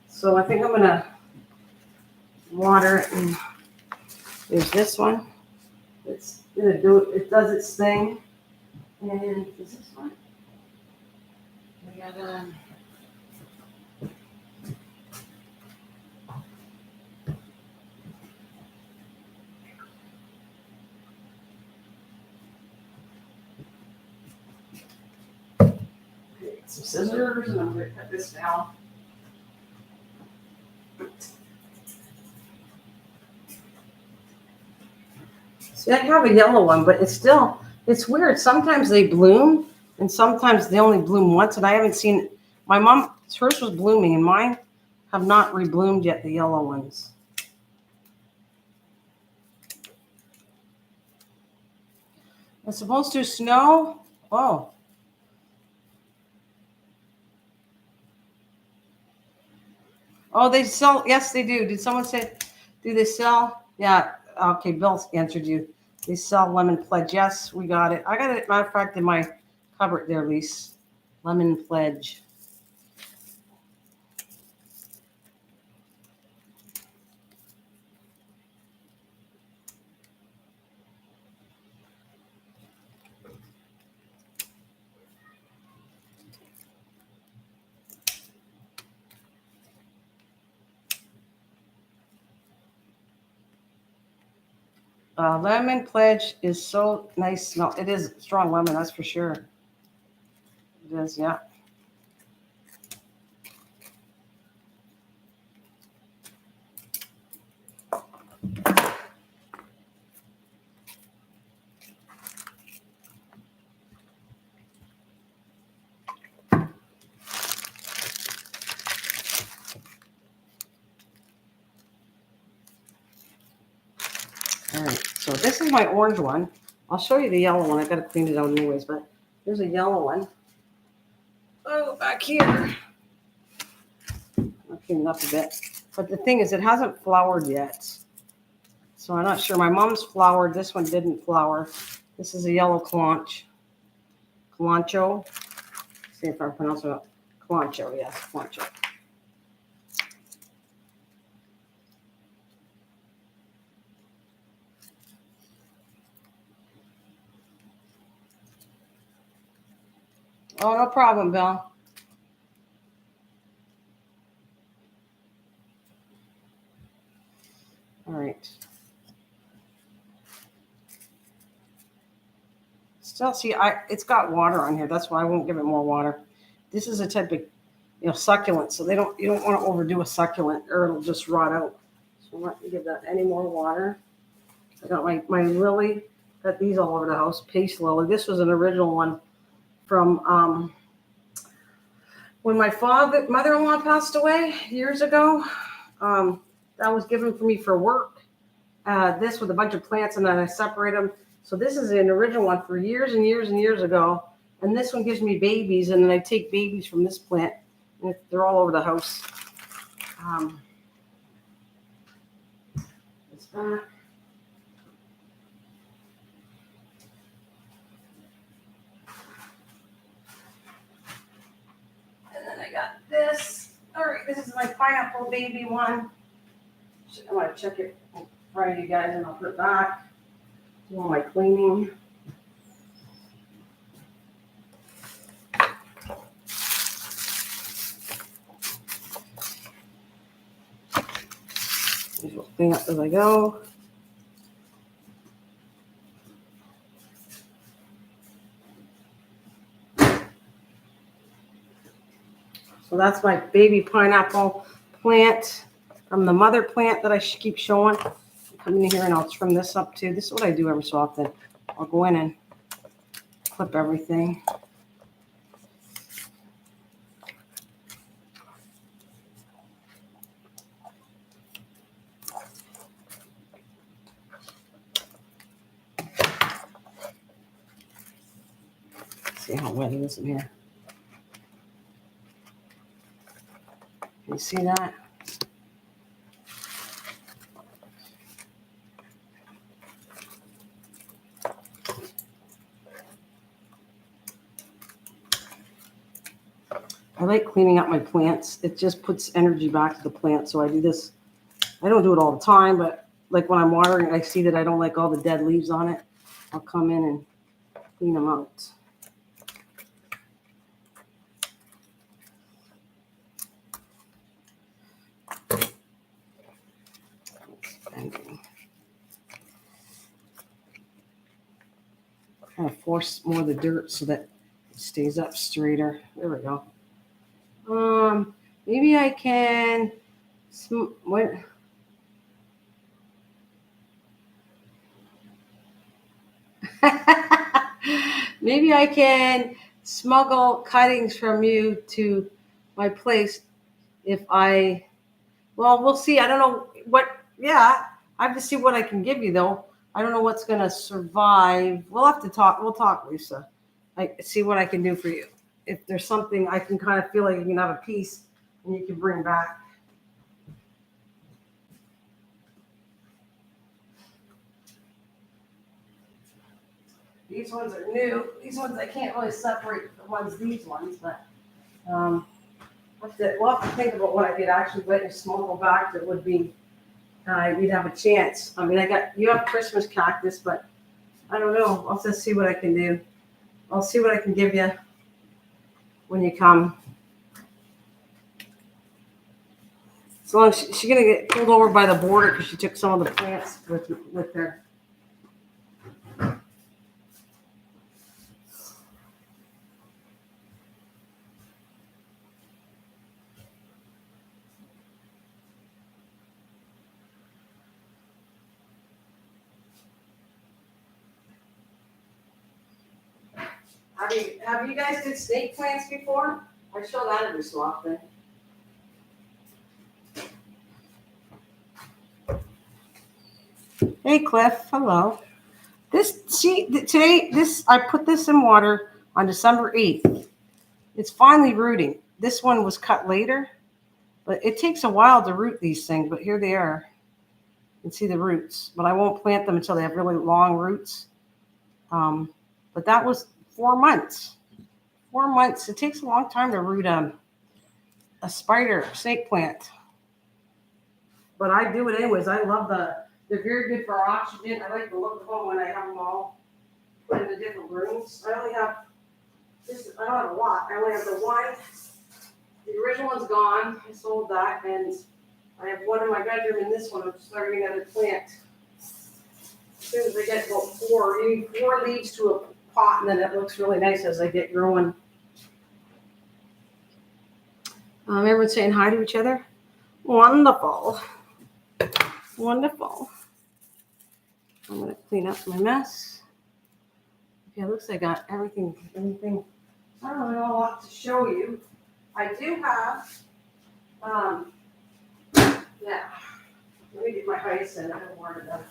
So I think I'm going to water it. And there's this one. It's going to do it. It does its thing. And is this one? We got some scissors, and I'm going to cut this down. See, I have a yellow one, but it's weird. Sometimes they bloom, and sometimes they only bloom once, and I haven't seen, my mom, hers was blooming, and mine have not rebloomed yet, the yellow ones. It's supposed to snow? Oh. Oh, they sell, yes, they do. Did someone say, do they sell? Yeah, okay, Bill answered you. They sell lemon pledge. Yes, we got it. I got it, matter of fact, in my cupboard there, Lise. Lemon pledge. Lemon pledge is so nice smell. It is strong lemon, that's for sure. It is, yeah. All right, so this is my orange one. I'll show you the yellow one. I got to clean it out anyways, but there's a yellow one. Oh, back here. I'll clean it up a bit. But the thing is, it hasn't flowered yet. So I'm not sure. My mom's flowered. This one didn't flower. This is a yellow calacho. See if I pronounce it. Calacho, yes, calacho. Oh, no problem, Bill. All right. Still, see, it's got water on here. That's why I won't give it more water. This is a type of, succulent, so you don't want to overdo a succulent or it'll just rot out. So I'm not going to give that any more water. I got my lily. Got these all over the house. Pace lily. This was an original one from when my mother-in-law passed away years ago. That was given for me for work. This with a bunch of plants, and then I separate them. So this is an original one for years and years and years ago. And this one gives me babies, and then I take babies from this plant, and they're all over the house. It's back. And then I got this. All right, this is my pineapple baby one. I want to check it in front of you guys, and I'll put it back. Do all my cleaning. Just clean up as I go. So that's my baby pineapple plant from the mother plant that I keep showing. I'll come in here and I'll trim this up too. This is what I do every so often. I'll go in and clip everything. See how wet it is in here. Can you see that? I like cleaning up my plants. It just puts energy back to the plant. So I do this. I don't do it all the time, but like when I'm watering, I see that I don't like all the dead leaves on it. I'll come in and clean them out. Kind of force more of the dirt so that it stays up straighter. There we go. Maybe I can. What? Maybe I can smuggle cuttings from you to my place if I. Well, we'll see. I don't know what. Yeah, I have to see what I can give you though. I don't know what's gonna survive. We'll have to talk. We'll talk, Lisa. I see what I can do for you. If there's something I can kind of feel like you can have a piece and you can bring back. These ones are new. These ones I can't really separate the ones, these ones, but we'll have to think about what I could actually let you smuggle back that would be, you'd have a chance. I mean, you have Christmas cactus, but I don't know. I'll just see what I can do. I'll see what I can give you when you come. As long as she's going to get pulled over by the border because she took some of the plants with her. Have you guys did snake plants before? I show that every so often. Hey Cliff, hello. Today I put this in water on December 8th. It's finally rooting. This one was cut later, but it takes a while to root these things, but here they are. You can see the roots, but I won't plant them until they have really long roots. But that was 4 months. 4 months. It takes a long time to root a snake plant. But I do it anyways. I love they're very good for oxygen. I like the look of them when I have them all put in the different rooms. I don't have a lot. I only have the one. The original one's gone. I sold that, and I have one in my bedroom and this one. I'm starting another plant. As soon as I get about 4 leaves to a pot, and then it looks really nice as I get growing. Everyone's saying hi to each other. Wonderful. Wonderful. I'm going to clean up my mess. Okay, it looks like I got everything. I don't really know a lot to show you. I do have, yeah. Let me get my hyacinth. I don't want it done.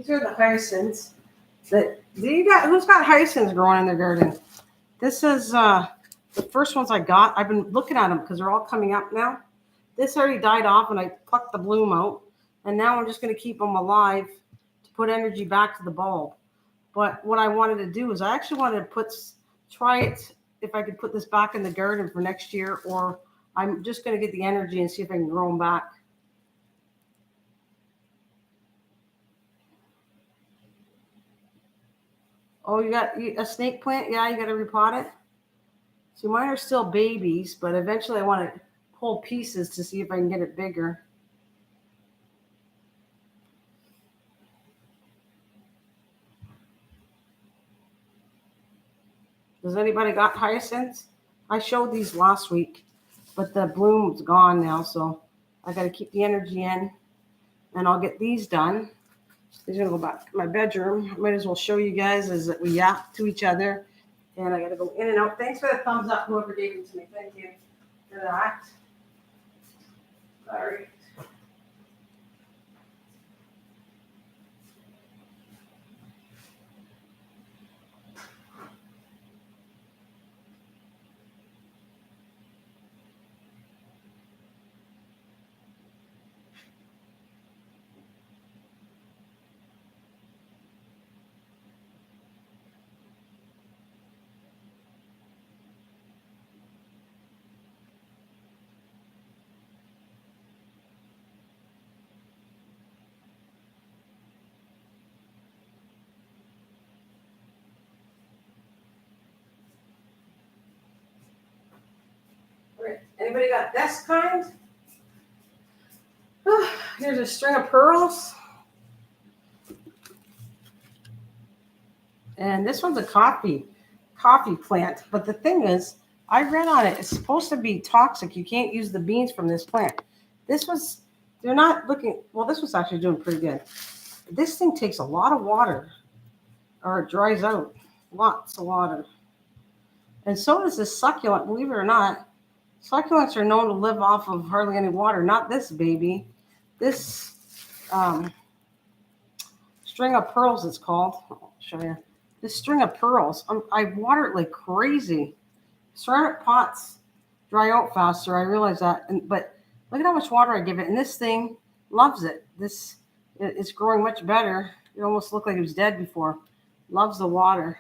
These are the hyacinths. Who's got hyacinths growing in their garden? This is the first ones I got. I've been looking at them because they're all coming up now. This already died off and I plucked the bloom out. And now I'm just going to keep them alive to put energy back to the bulb. But what I wanted to do is I actually wanted to try it if I could put this back in the garden for next year, or I'm just going to get the energy and see if I can grow them back. Oh, you got a snake plant? Yeah, you got to repot it. See, mine are still babies, but eventually I want to pull pieces to see if I can get it bigger. Does anybody got hyacinths? I showed these last week, but the bloom's gone now, so I got to keep the energy in, and I'll get these done. These are going to go back to my bedroom. Might as well show you guys as we yap to each other, and I got to go in and out. Thanks for the thumbs up, whoever gave it to me. Thank you for that. All right. Anybody got this kind? Oh, here's a string of pearls. And this one's a coffee plant. But the thing is, I read on it, it's supposed to be toxic. You can't use the beans from this plant. They're not looking, well, this was actually doing pretty good. This thing takes a lot of water, or it dries out. Lots of water. And so does this succulent, believe it or not. Succulents are known to live off of hardly any water. Not this baby. This string of pearls, it's called. I'll show you. This string of pearls, I water it like crazy. Ceramic pots dry out faster. I realize that. But look at how much water I give it. And this thing loves it. It's growing much better. It almost looked like it was dead before. Loves the water.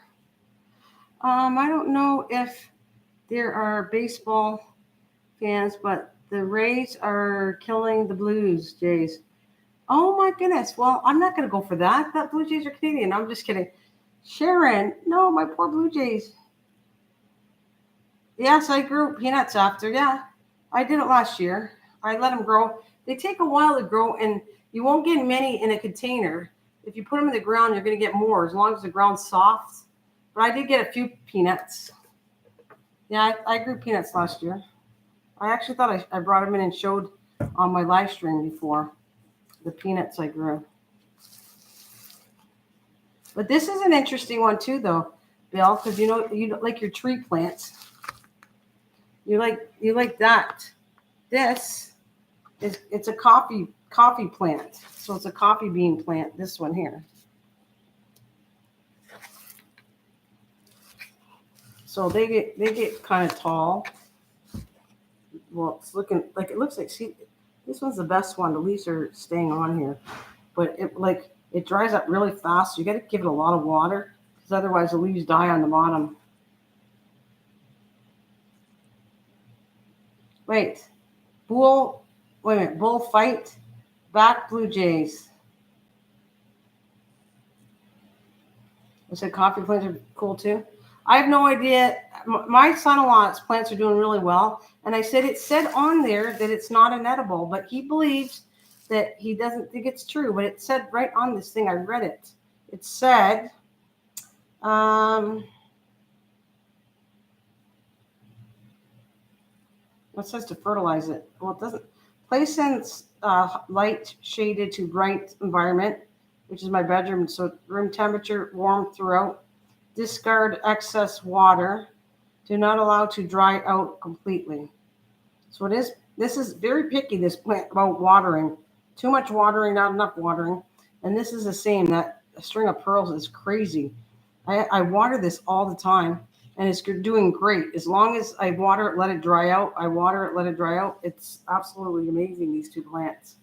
I don't know if there are baseball fans, but the Rays are killing the Blue Jays. Oh my goodness. Well, I'm not going to go for that. That Blue Jays are Canadian. I'm just kidding. Sharon, no, my poor Blue Jays. Yes, I grew peanuts after. Yeah, I did it last year. I let them grow. They take a while to grow, and you won't get many in a container. If you put them in the ground, you're going to get more as long as the ground's soft. But I did get a few peanuts. Yeah, I grew peanuts last year. I actually thought I brought them in and showed on my live stream before the peanuts I grew. But this is an interesting one too, though, Bill, because you like your tree plants. You like that. It's a coffee plant. So it's a coffee bean plant, this one here. So they get kind of tall. Well, it's looking like it looks like, see, this one's the best one. The leaves are staying on here. But it dries up really fast. So you got to give it a lot of water because otherwise the leaves die on the bottom. Bullfight back Blue Jays. I said coffee plants are cool too. I have no idea. My son-in-law's plants are doing really well. And I said, it said on there that it's not an edible, but he believes that he doesn't think it's true. But it said right on this thing, I read it. It said, it says to fertilize it. Well, it doesn't. Place in light shaded to bright environment, which is my bedroom. So room temperature, warm throughout. Discard excess water. Do not allow to dry out completely. So this is very picky, this plant, about watering. Too much watering, not enough watering. And this is the same. That string of pearls is crazy. I water this all the time, and it's doing great. As long as I water it, let it dry out. I water it, let it dry out. It's absolutely amazing, these two plants.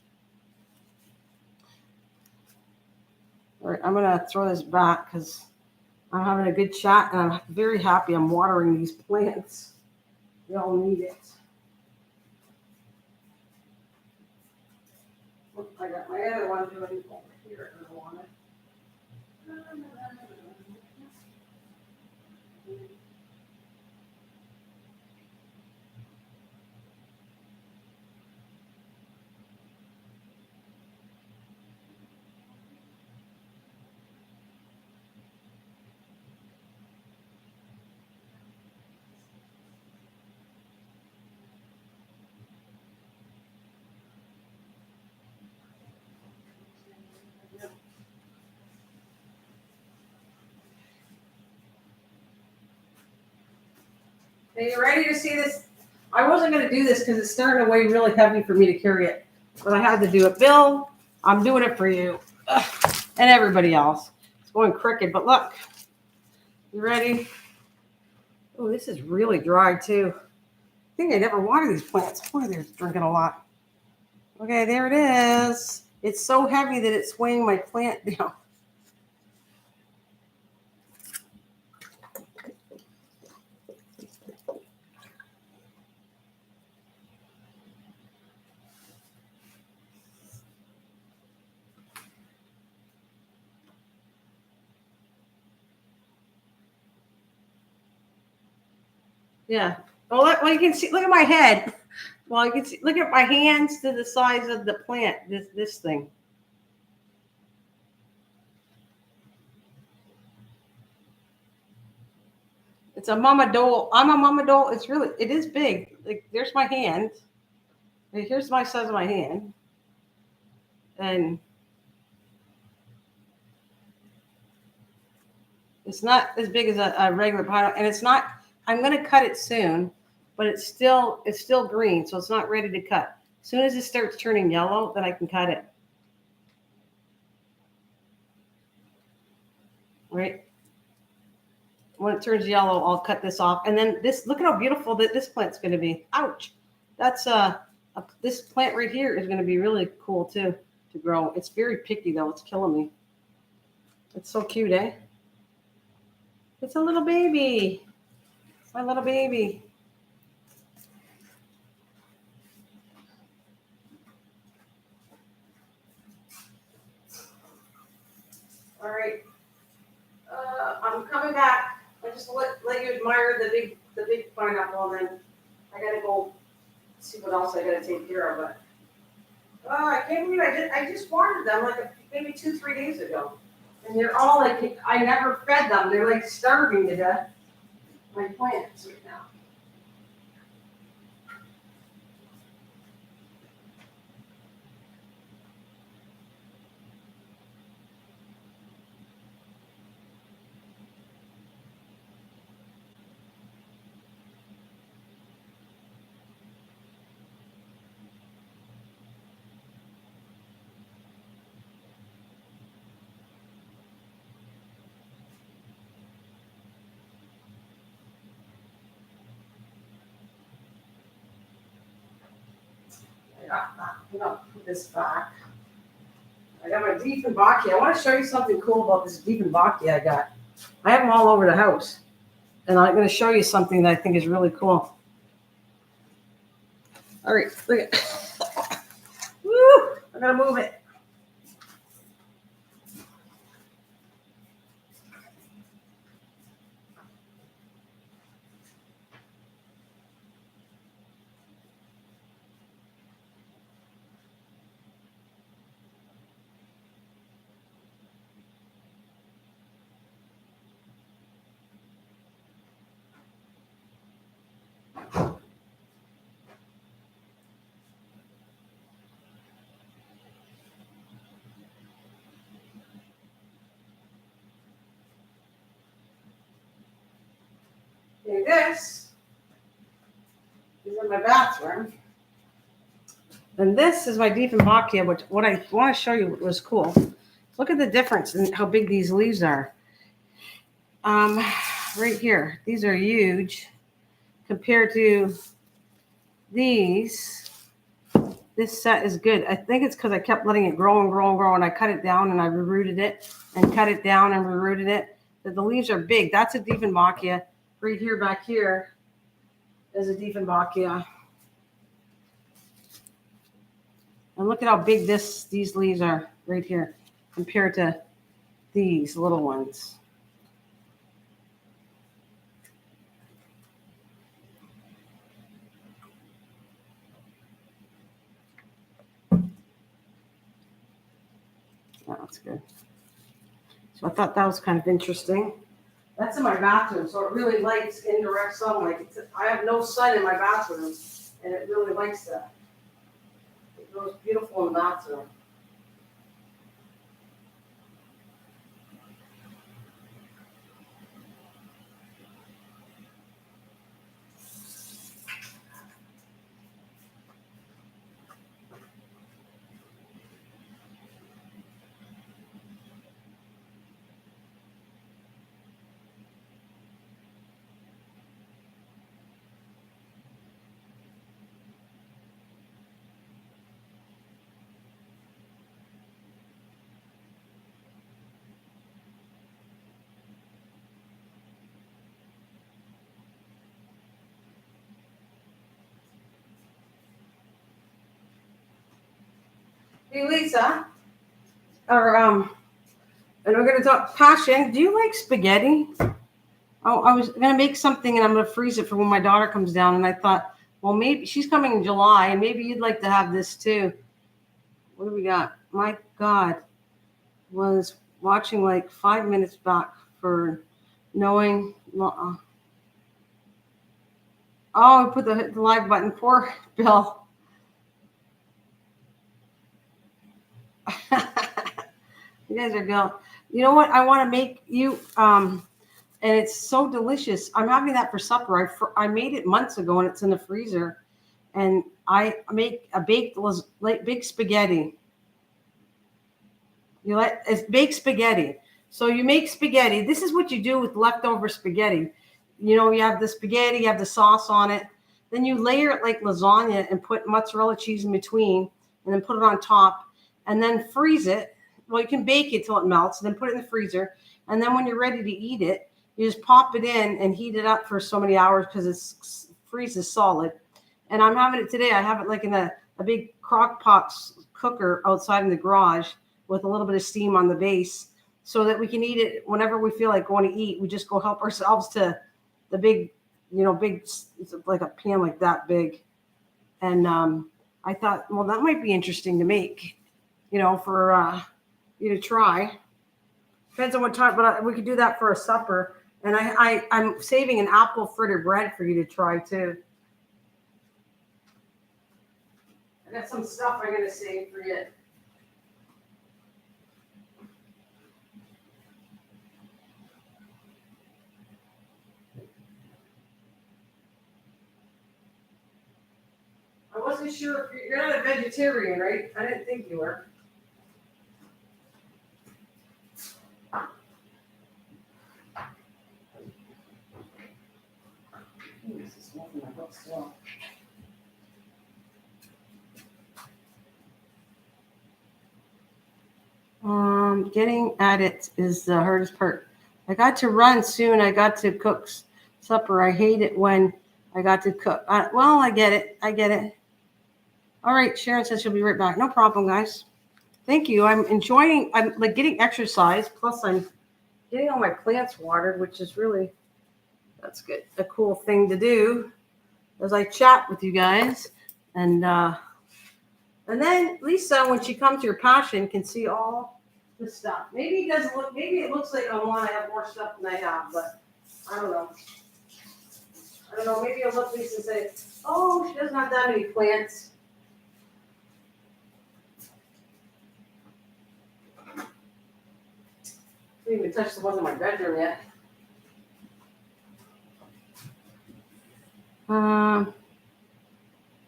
All right, I'm going to throw this back because I'm having a good chat, and I'm very happy I'm watering these plants. They all need it. I got my other one doing over here. I don't want it. Are you ready to see this? I wasn't going to do this because it's starting to weigh really heavy for me to carry it, but I had to do it. Bill, I'm doing it for you. Ugh. And everybody else. It's going crooked, but look. You ready? Oh, this is really dry too. I think I never water these plants. Boy, they're drinking a lot. Okay, there it is. It's so heavy that it's weighing my plant down. Yeah. Well, you can see. Look at my head. Well, you can see. Look at my hands to the size of the plant. This thing. It's a mama dole. I'm a mama dole. It is big. Like, there's my hand. Here's my size of my hand. And it's not as big as a regular pineapple. And it's not, I'm going to cut it soon, but it's still green. So it's not ready to cut. As soon as it starts turning yellow, then I can cut it. Right? When it turns yellow, I'll cut this off. And then look at how beautiful this plant's going to be. Ouch. That's this plant right here is going to be really cool too to grow. It's very picky though. It's killing me. It's so cute, eh? It's a little baby. My little baby. All right. I'm coming back. I just let you admire the big pineapple, and then I gotta go see what else I gotta take care of. But I can't believe I just watered them like maybe 2-3 days ago, and they're all like, I never fed them. They're like starving to death. My plants right now. I'm gonna put this back. I got my Dieffenbachia. I want to show you something cool about this Dieffenbachia I got. I have them all over the house, and I'm going to show you something that I think is really cool. All right, look at. Woo! I'm gonna move it. Okay, this is in my bathroom. And this is my Dieffenbachia, which what I want to show you was cool. So Look at the difference in how big these leaves are. Right here, these are huge compared to these. This set is good. I think it's because I kept letting it grow and grow and grow, and I cut it down and I rerooted it and cut it down and rerooted it. That the leaves are big. That's a Dieffenbachia. Right here, back here, is a Dieffenbachia. And look at how big these leaves are right here compared to these little ones. Oh, that's good. So I thought that was kind of interesting. That's in my bathroom, so it really likes indirect sunlight. I have no sun in my bathroom, and it really likes that. It grows beautiful in the bathroom. Hey, Lisa, and we're going to talk passion. Do you like spaghetti? Oh, I was going to make something and I'm going to freeze it for when my daughter comes down. And I thought, well, maybe she's coming in July and maybe you'd like to have this too. What do we got? My God, was watching like 5 minutes back for knowing. Oh, I put the live button. Poor Bill. You guys are Bill. You know what? I want to make you, and it's so delicious. I'm having that for supper. I made it months ago and it's in the freezer. And I make a big spaghetti. It's baked spaghetti. So you make spaghetti. This is what you do with leftover spaghetti. You know, you have the spaghetti, you have the sauce on it. Then you layer it like lasagna and put mozzarella cheese in between and then put it on top and then freeze it. Well, you can bake it till it melts and then put it in the freezer. And then when you're ready to eat it, you just pop it in and heat it up for so many hours because it freezes solid. And I'm having it today. I have it like in a big crock pot cooker outside in the garage with a little bit of steam on the base so that we can eat it whenever we feel like going to eat. We just go help ourselves to the big, it's like a pan like that big. And I thought, well, that might be interesting to make, for you to try. Depends on what time, but we could do that for a supper. And I'm saving an apple fritter bread for you to try too. I got some stuff I'm going to save for you. I wasn't sure if you're not a vegetarian, right? I didn't think you were. This is smoking my hook still. Getting at it is the hardest part. I got to run soon. I got to cook supper. I hate it when I got to cook. I get it. All right, Sharon says she'll be right back. No problem, guys. Thank you. I'm like getting exercise. Plus, I'm getting all my plants watered, which is really, that's good. A cool thing to do as I chat with you guys. And then Lisa, when she comes to your passion, can see all the stuff. Maybe it looks like online I have more stuff than I have, but I don't know. Maybe I'll look Lisa and say, oh, she doesn't have that many plants. I haven't even touched the ones in my bedroom yet.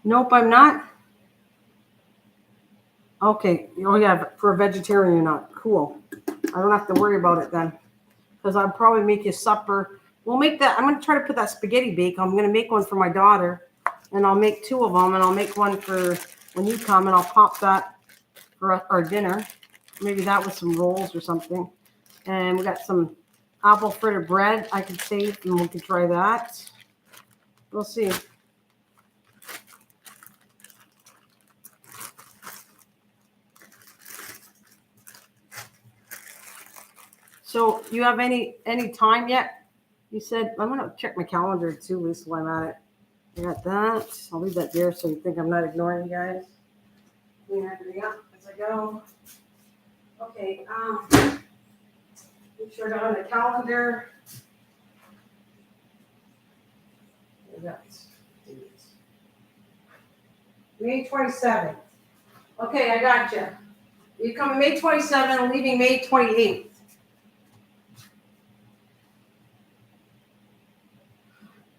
Nope, I'm not. Okay. Oh yeah, for a vegetarian, you're not. Cool. I don't have to worry about it then, because I'll probably make you supper. We'll make that. I'm going to try to put that spaghetti bake. I'm going to make one for my daughter, and I'll make 2 of them, and I'll make one for when you come, and I'll pop that for our dinner. Maybe that with some rolls or something. And we got some apple fritter bread I could save, and we could try that. We'll see. So you have any time yet? You said, I'm going to check my calendar too, Lisa, while I'm at it. I got that. I'll leave that there so you think I'm not ignoring you guys. Clean everything up as I go. Okay. Make sure I got on the calendar. May 27th. Okay, I got you. You come May 27th, leaving May 28th.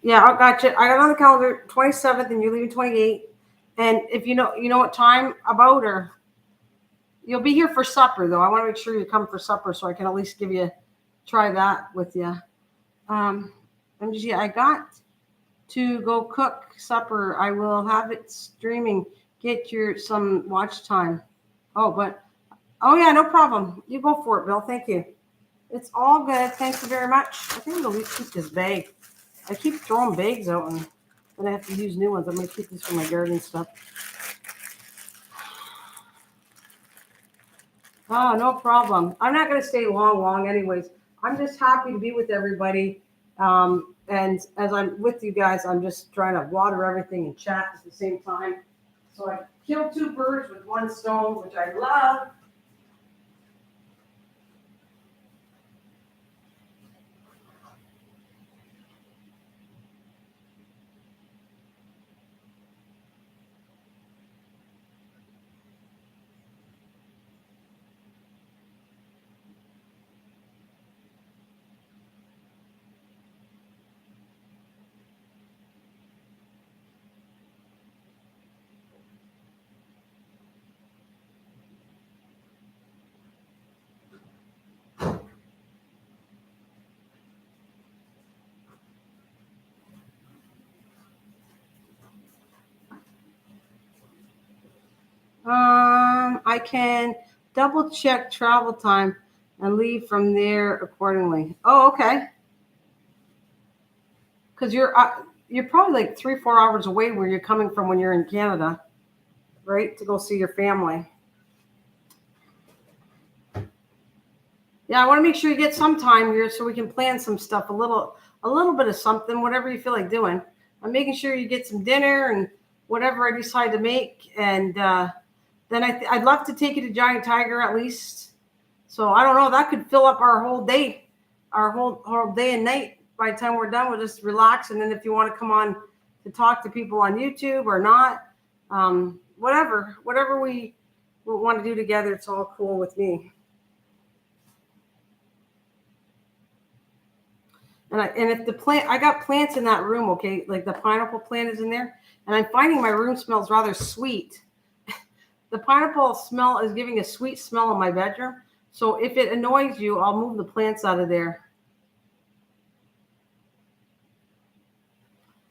Yeah, I got you. I got on the calendar 27th, and you're leaving 28th. And if you know what time about, or you'll be here for supper though. I want to make sure you come for supper so I can at least try that with you. I got to go cook supper. I will have it streaming. Get some watch time. Oh yeah, no problem. You go for it, Bill. Thank you. It's all good. Thank you very much. I think I'm gonna keep this bag. I keep throwing bags out, and then I have to use new ones. I'm gonna keep this for my gardening stuff. Oh, no problem. I'm not gonna stay long anyways. I'm just happy to be with everybody. And as I'm with you guys, I'm just trying to water everything and chat at the same time. So I killed 2 birds with 1 stone, which I love. I can double check travel time and leave from there accordingly. Oh, okay. Because you're probably like 3-4 hours away where you're coming from when you're in Canada, right? To go see your family. Yeah, I want to make sure you get some time here so we can plan some stuff, a little bit of something, whatever you feel like doing. I'm making sure you get some dinner and whatever I decide to make, and then I'd love to take you to Giant Tiger at least. So I don't know, that could fill up our whole day, our whole day and night. By the time we're done, we'll just relax, and then if you want to come on to talk to people on YouTube or not, whatever we want to do together, it's all cool with me. And if the plant, I got plants in that room, okay, like the pineapple plant is in there, and I'm finding my room smells rather sweet. The pineapple smell is giving a sweet smell in my bedroom. So if it annoys you, I'll move the plants out of there.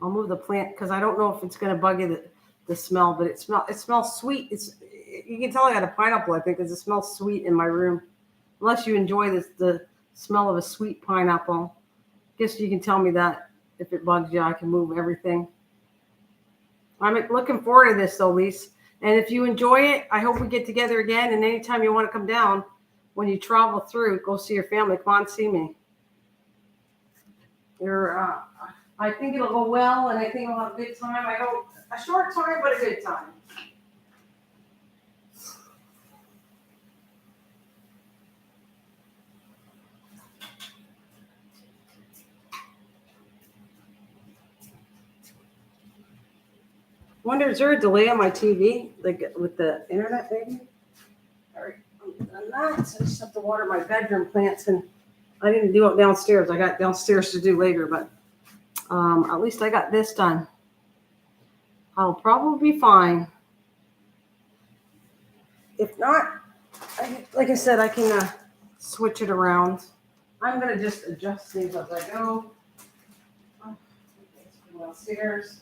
I'll move the plant because I don't know if it's going to bug you the smell, but it smells sweet. You can tell I got a pineapple, I think, because it smells sweet in my room. Unless you enjoy the smell of a sweet pineapple. Guess you can tell me that if it bugs you, I can move everything. I'm looking forward to this though, Lise. And if you enjoy it, I hope we get together again. And anytime you want to come down, when you travel through, go see your family. Come on, see me. I think it'll go well, and I think we'll have a good time. I hope a short time, but a good time. Wonder, is there a delay on my TV, like with the internet, maybe? All right, I'm done that. So I just have to water my bedroom plants, and I didn't do it downstairs. I got downstairs to do later, but at least I got this done. I'll probably be fine. If not, like I said, I can switch it around. I'm going to just adjust things as I go. Oh, let's go downstairs.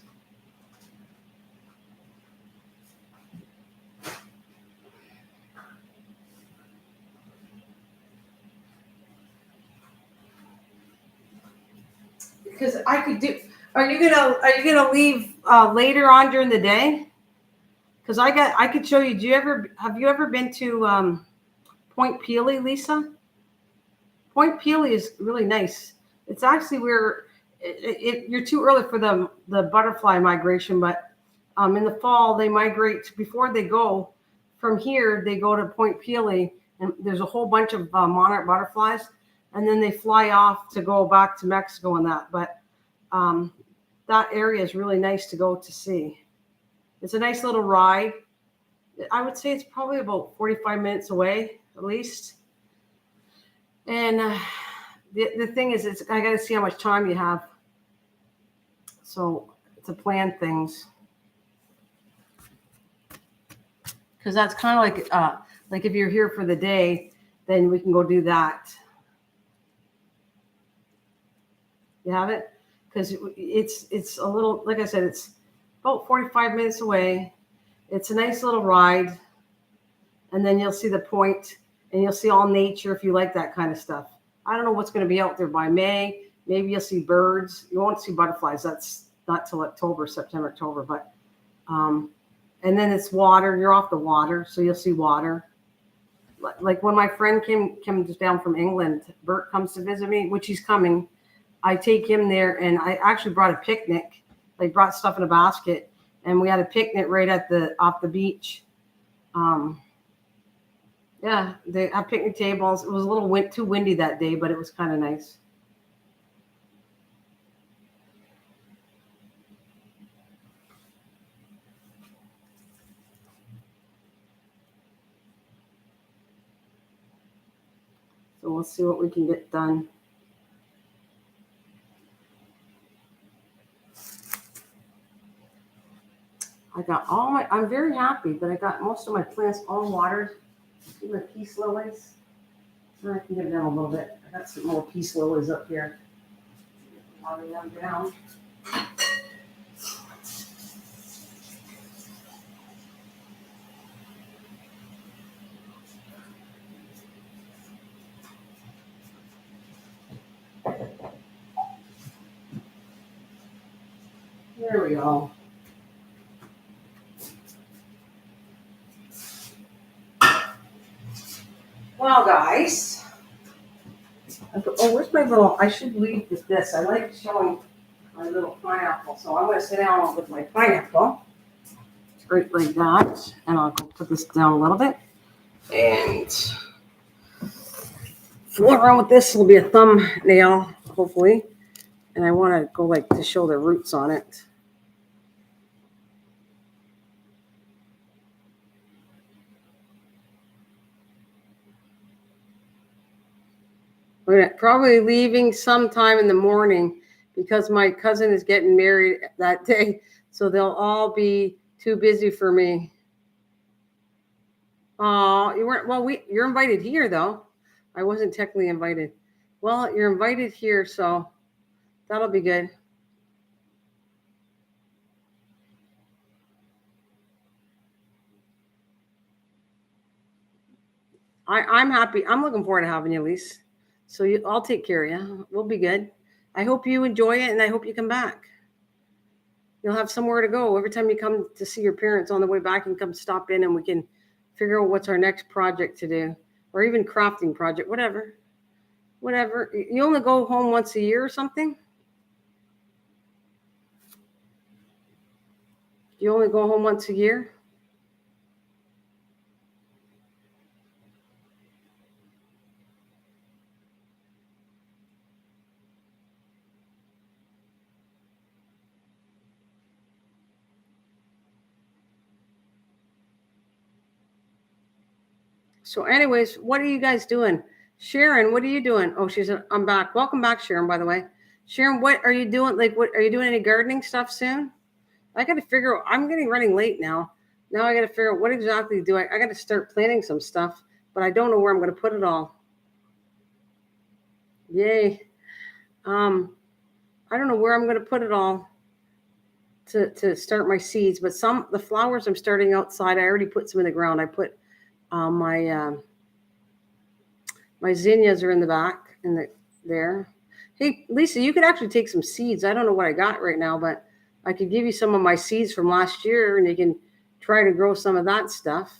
Because I could do. Are you gonna leave later on during the day? Because I could show you. Have you ever been to Point Pelee, Lisa? Point Pelee is really nice. It's actually where you're too early for the butterfly migration, but in the fall they migrate before they go from here. They go to Point Pelee, and there's a whole bunch of monarch butterflies, and then they fly off to go back to Mexico and that. But that area is really nice to go to see. It's a nice little ride. I would say it's probably about 45 minutes away at least. And the thing is, I got to see how much time you have. So to plan things. Because that's kind of like if you're here for the day, then we can go do that. You have it? Because it's a little, like I said, it's about 45 minutes away. It's a nice little ride. And then you'll see the point, and you'll see all nature if you like that kind of stuff. I don't know what's going to be out there by May. Maybe you'll see birds. You won't see butterflies. That's not till September, October. But and then it's water. You're off the water, so you'll see water. Like when my friend comes down from England, Bert comes to visit me, which he's coming. I take him there, and I actually brought a picnic. I brought stuff in a basket, and we had a picnic right off the beach. Yeah, they have picnic tables. It was a little too windy that day, but it was kind of nice. So we'll see what we can get done. I'm very happy that I got most of my plants all watered. See my peace lilies? I can get them a little bit. I got some more peace lilies up here. Water them down. There we go. Well, guys. Oh, where's my little? I should leave with this. I like showing my little pineapple. So I'm going to sit down with my pineapple. Right like that. And I'll go put this down a little bit. And fool around with this. Will be a thumbnail, hopefully. And I want to go to show the roots on it. We're probably leaving sometime in the morning because my cousin is getting married that day. So they'll all be too busy for me. Oh, you weren't. Well, you're invited here, though. I wasn't technically invited. Well, you're invited here, so that'll be good. I'm happy. I'm looking forward to having you, Lise. So I'll take care of you. We'll be good. I hope you enjoy it, and I hope you come back. You'll have somewhere to go. Every time you come to see your parents on the way back, and come stop in, and we can figure out what's our next project to do, or even crafting project, whatever. Whatever. You only go home once a year or something? You only go home once a year? So anyways, what are you guys doing? Sharon, what are you doing? Oh, I'm back. Welcome back, Sharon, by the way. Sharon, what are you doing? What are you doing any gardening stuff soon? I got to figure out, I'm running late now. Now I got to figure out what exactly do I got to start planting some stuff, but I don't know where I'm going to put it all. Yay. I don't know where I'm going to put it all to start my seeds, but the flowers I'm starting outside, I already put some in the ground. I put my zinnias are in the back there. Hey, Lisa, you could actually take some seeds. I don't know what I got right now, but I could give you some of my seeds from last year, and you can try to grow some of that stuff.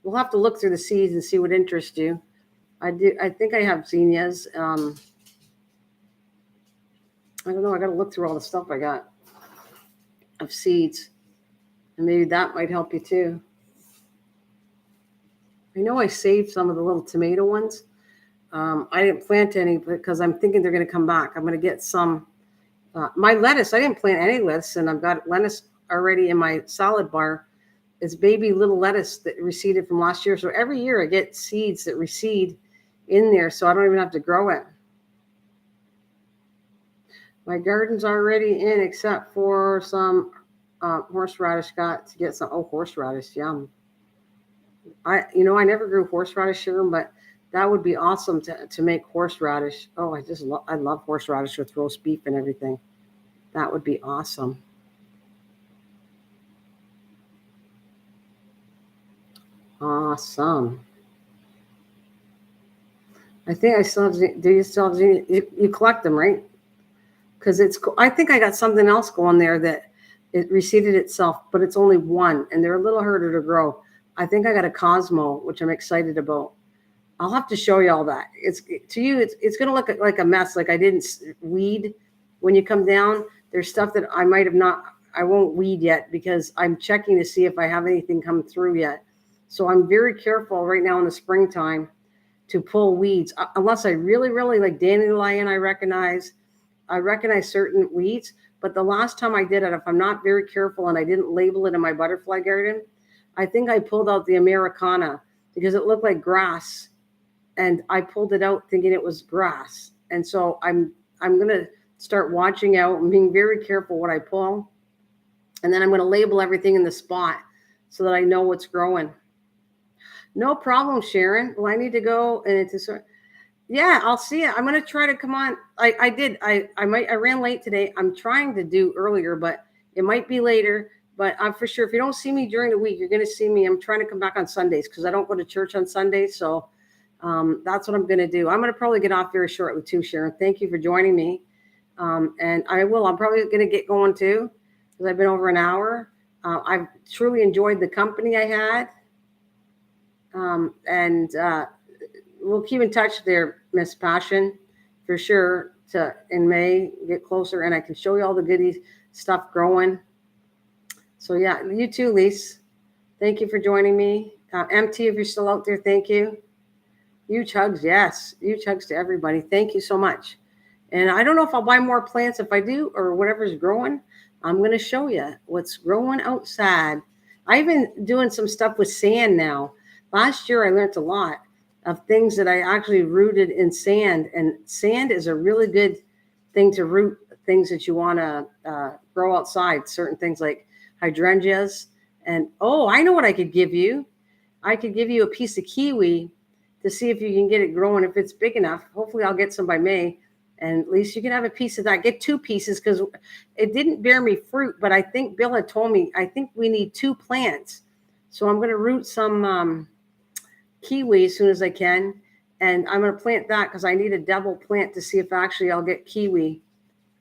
We'll have to look through the seeds and see what interests you. I think I have zinnias. I don't know. I got to look through all the stuff I got of seeds, and maybe that might help you too. I know I saved some of the little tomato ones. I didn't plant any because I'm thinking they're going to come back. I'm going to get some. My lettuce, I didn't plant any lettuce, and I've got lettuce already in my salad bar. It's baby little lettuce that reseeded from last year. So every year I get seeds that reseed in there, so I don't even have to grow it. My garden's already in except for some horseradish. Got to get some. Oh, horseradish, yum. I never grew horseradish here, but that would be awesome to make horseradish. Oh, I love horseradish with roast beef and everything. That would be awesome. Awesome. I think I still have. Do you still have? You collect them, right? Because I think I got something else going there that it reseeded itself, but it's only one, and they're a little harder to grow. I think I got a Cosmo, which I'm excited about. I'll have to show you all that. It's going to look like a mess. Like I didn't weed when you come down. There's stuff that I might have not. I won't weed yet because I'm checking to see if I have anything come through yet. So I'm very careful right now in the springtime to pull weeds unless I really, really like dandelion. I recognize certain weeds, but the last time I did it, if I'm not very careful and I didn't label it in my butterfly garden, I think I pulled out the Americana because it looked like grass. And I pulled it out thinking it was grass. And so I'm going to start watching out and being very careful what I pull. And then I'm going to label everything in the spot so that I know what's growing. No problem, Sharon. Well, I need to go and yeah, I'll see you. I'm going to try to come on. I ran late today. I'm trying to do earlier, but it might be later. But I'm for sure, if you don't see me during the week, you're going to see me. I'm trying to come back on Sundays because I don't go to church on Sundays. So that's what I'm going to do. I'm going to probably get off very shortly too, Sharon. Thank you for joining me. And I'm probably going to get going too because I've been over an hour. I've truly enjoyed the company I had. And we'll keep in touch there, Miss Passion, for sure in May, get closer and I can show you all the goodies, stuff growing. So yeah, you too, Lise. Thank you for joining me. MT, if you're still out there, thank you. Huge hugs, yes. Huge hugs to everybody. Thank you so much. And I don't know if I'll buy more plants. If I do, or whatever's growing, I'm going to show you what's growing outside. I've been doing some stuff with sand now. Last year, I learned a lot of things that I actually rooted in sand. And sand is a really good thing to root things that you want to grow outside. Certain things like hydrangeas. And, I know what I could give you. I could give you a piece of kiwi to see if you can get it growing if it's big enough. Hopefully I'll get some by May. And at least you can have a piece of that. Get 2 pieces because it didn't bear me fruit. But I think Bill had told me, I think we need 2 plants. So I'm going to root some kiwi as soon as I can. And I'm going to plant that because I need a double plant to see if actually I'll get kiwi.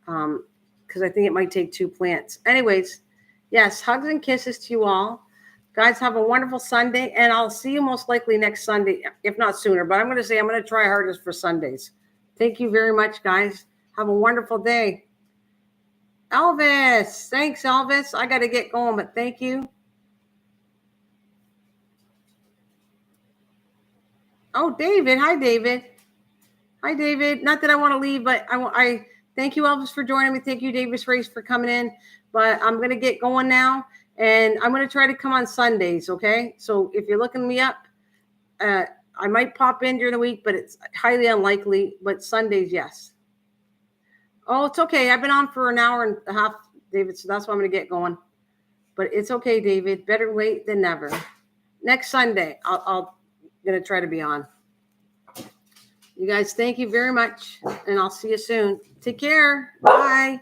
Because I think it might take 2 plants. Anyways, yes, hugs and kisses to you all. Guys, have a wonderful Sunday, and I'll see you most likely next Sunday, if not sooner. But I'm going to try hardest for Sundays. Thank you very much, guys. Have a wonderful day. Elvis, thanks, Elvis. I got to get going, but thank you. Oh, David. Hi, David. Hi, David. Not that I want to leave, but I thank you, Elvis, for joining me. Thank you, Davis Race, for coming in. But I'm going to get going now. And I'm going to try to come on Sundays, okay? So if you're looking me up, I might pop in during the week, but it's highly unlikely. But Sundays, yes. Oh, it's okay. I've been on for an hour and a half, David, so that's why I'm going to get going. but it's okay, David. Better late than never. Next Sunday, I'll gonna try to be on. You guys, thank you very much, and I'll see you soon. Take care. Bye.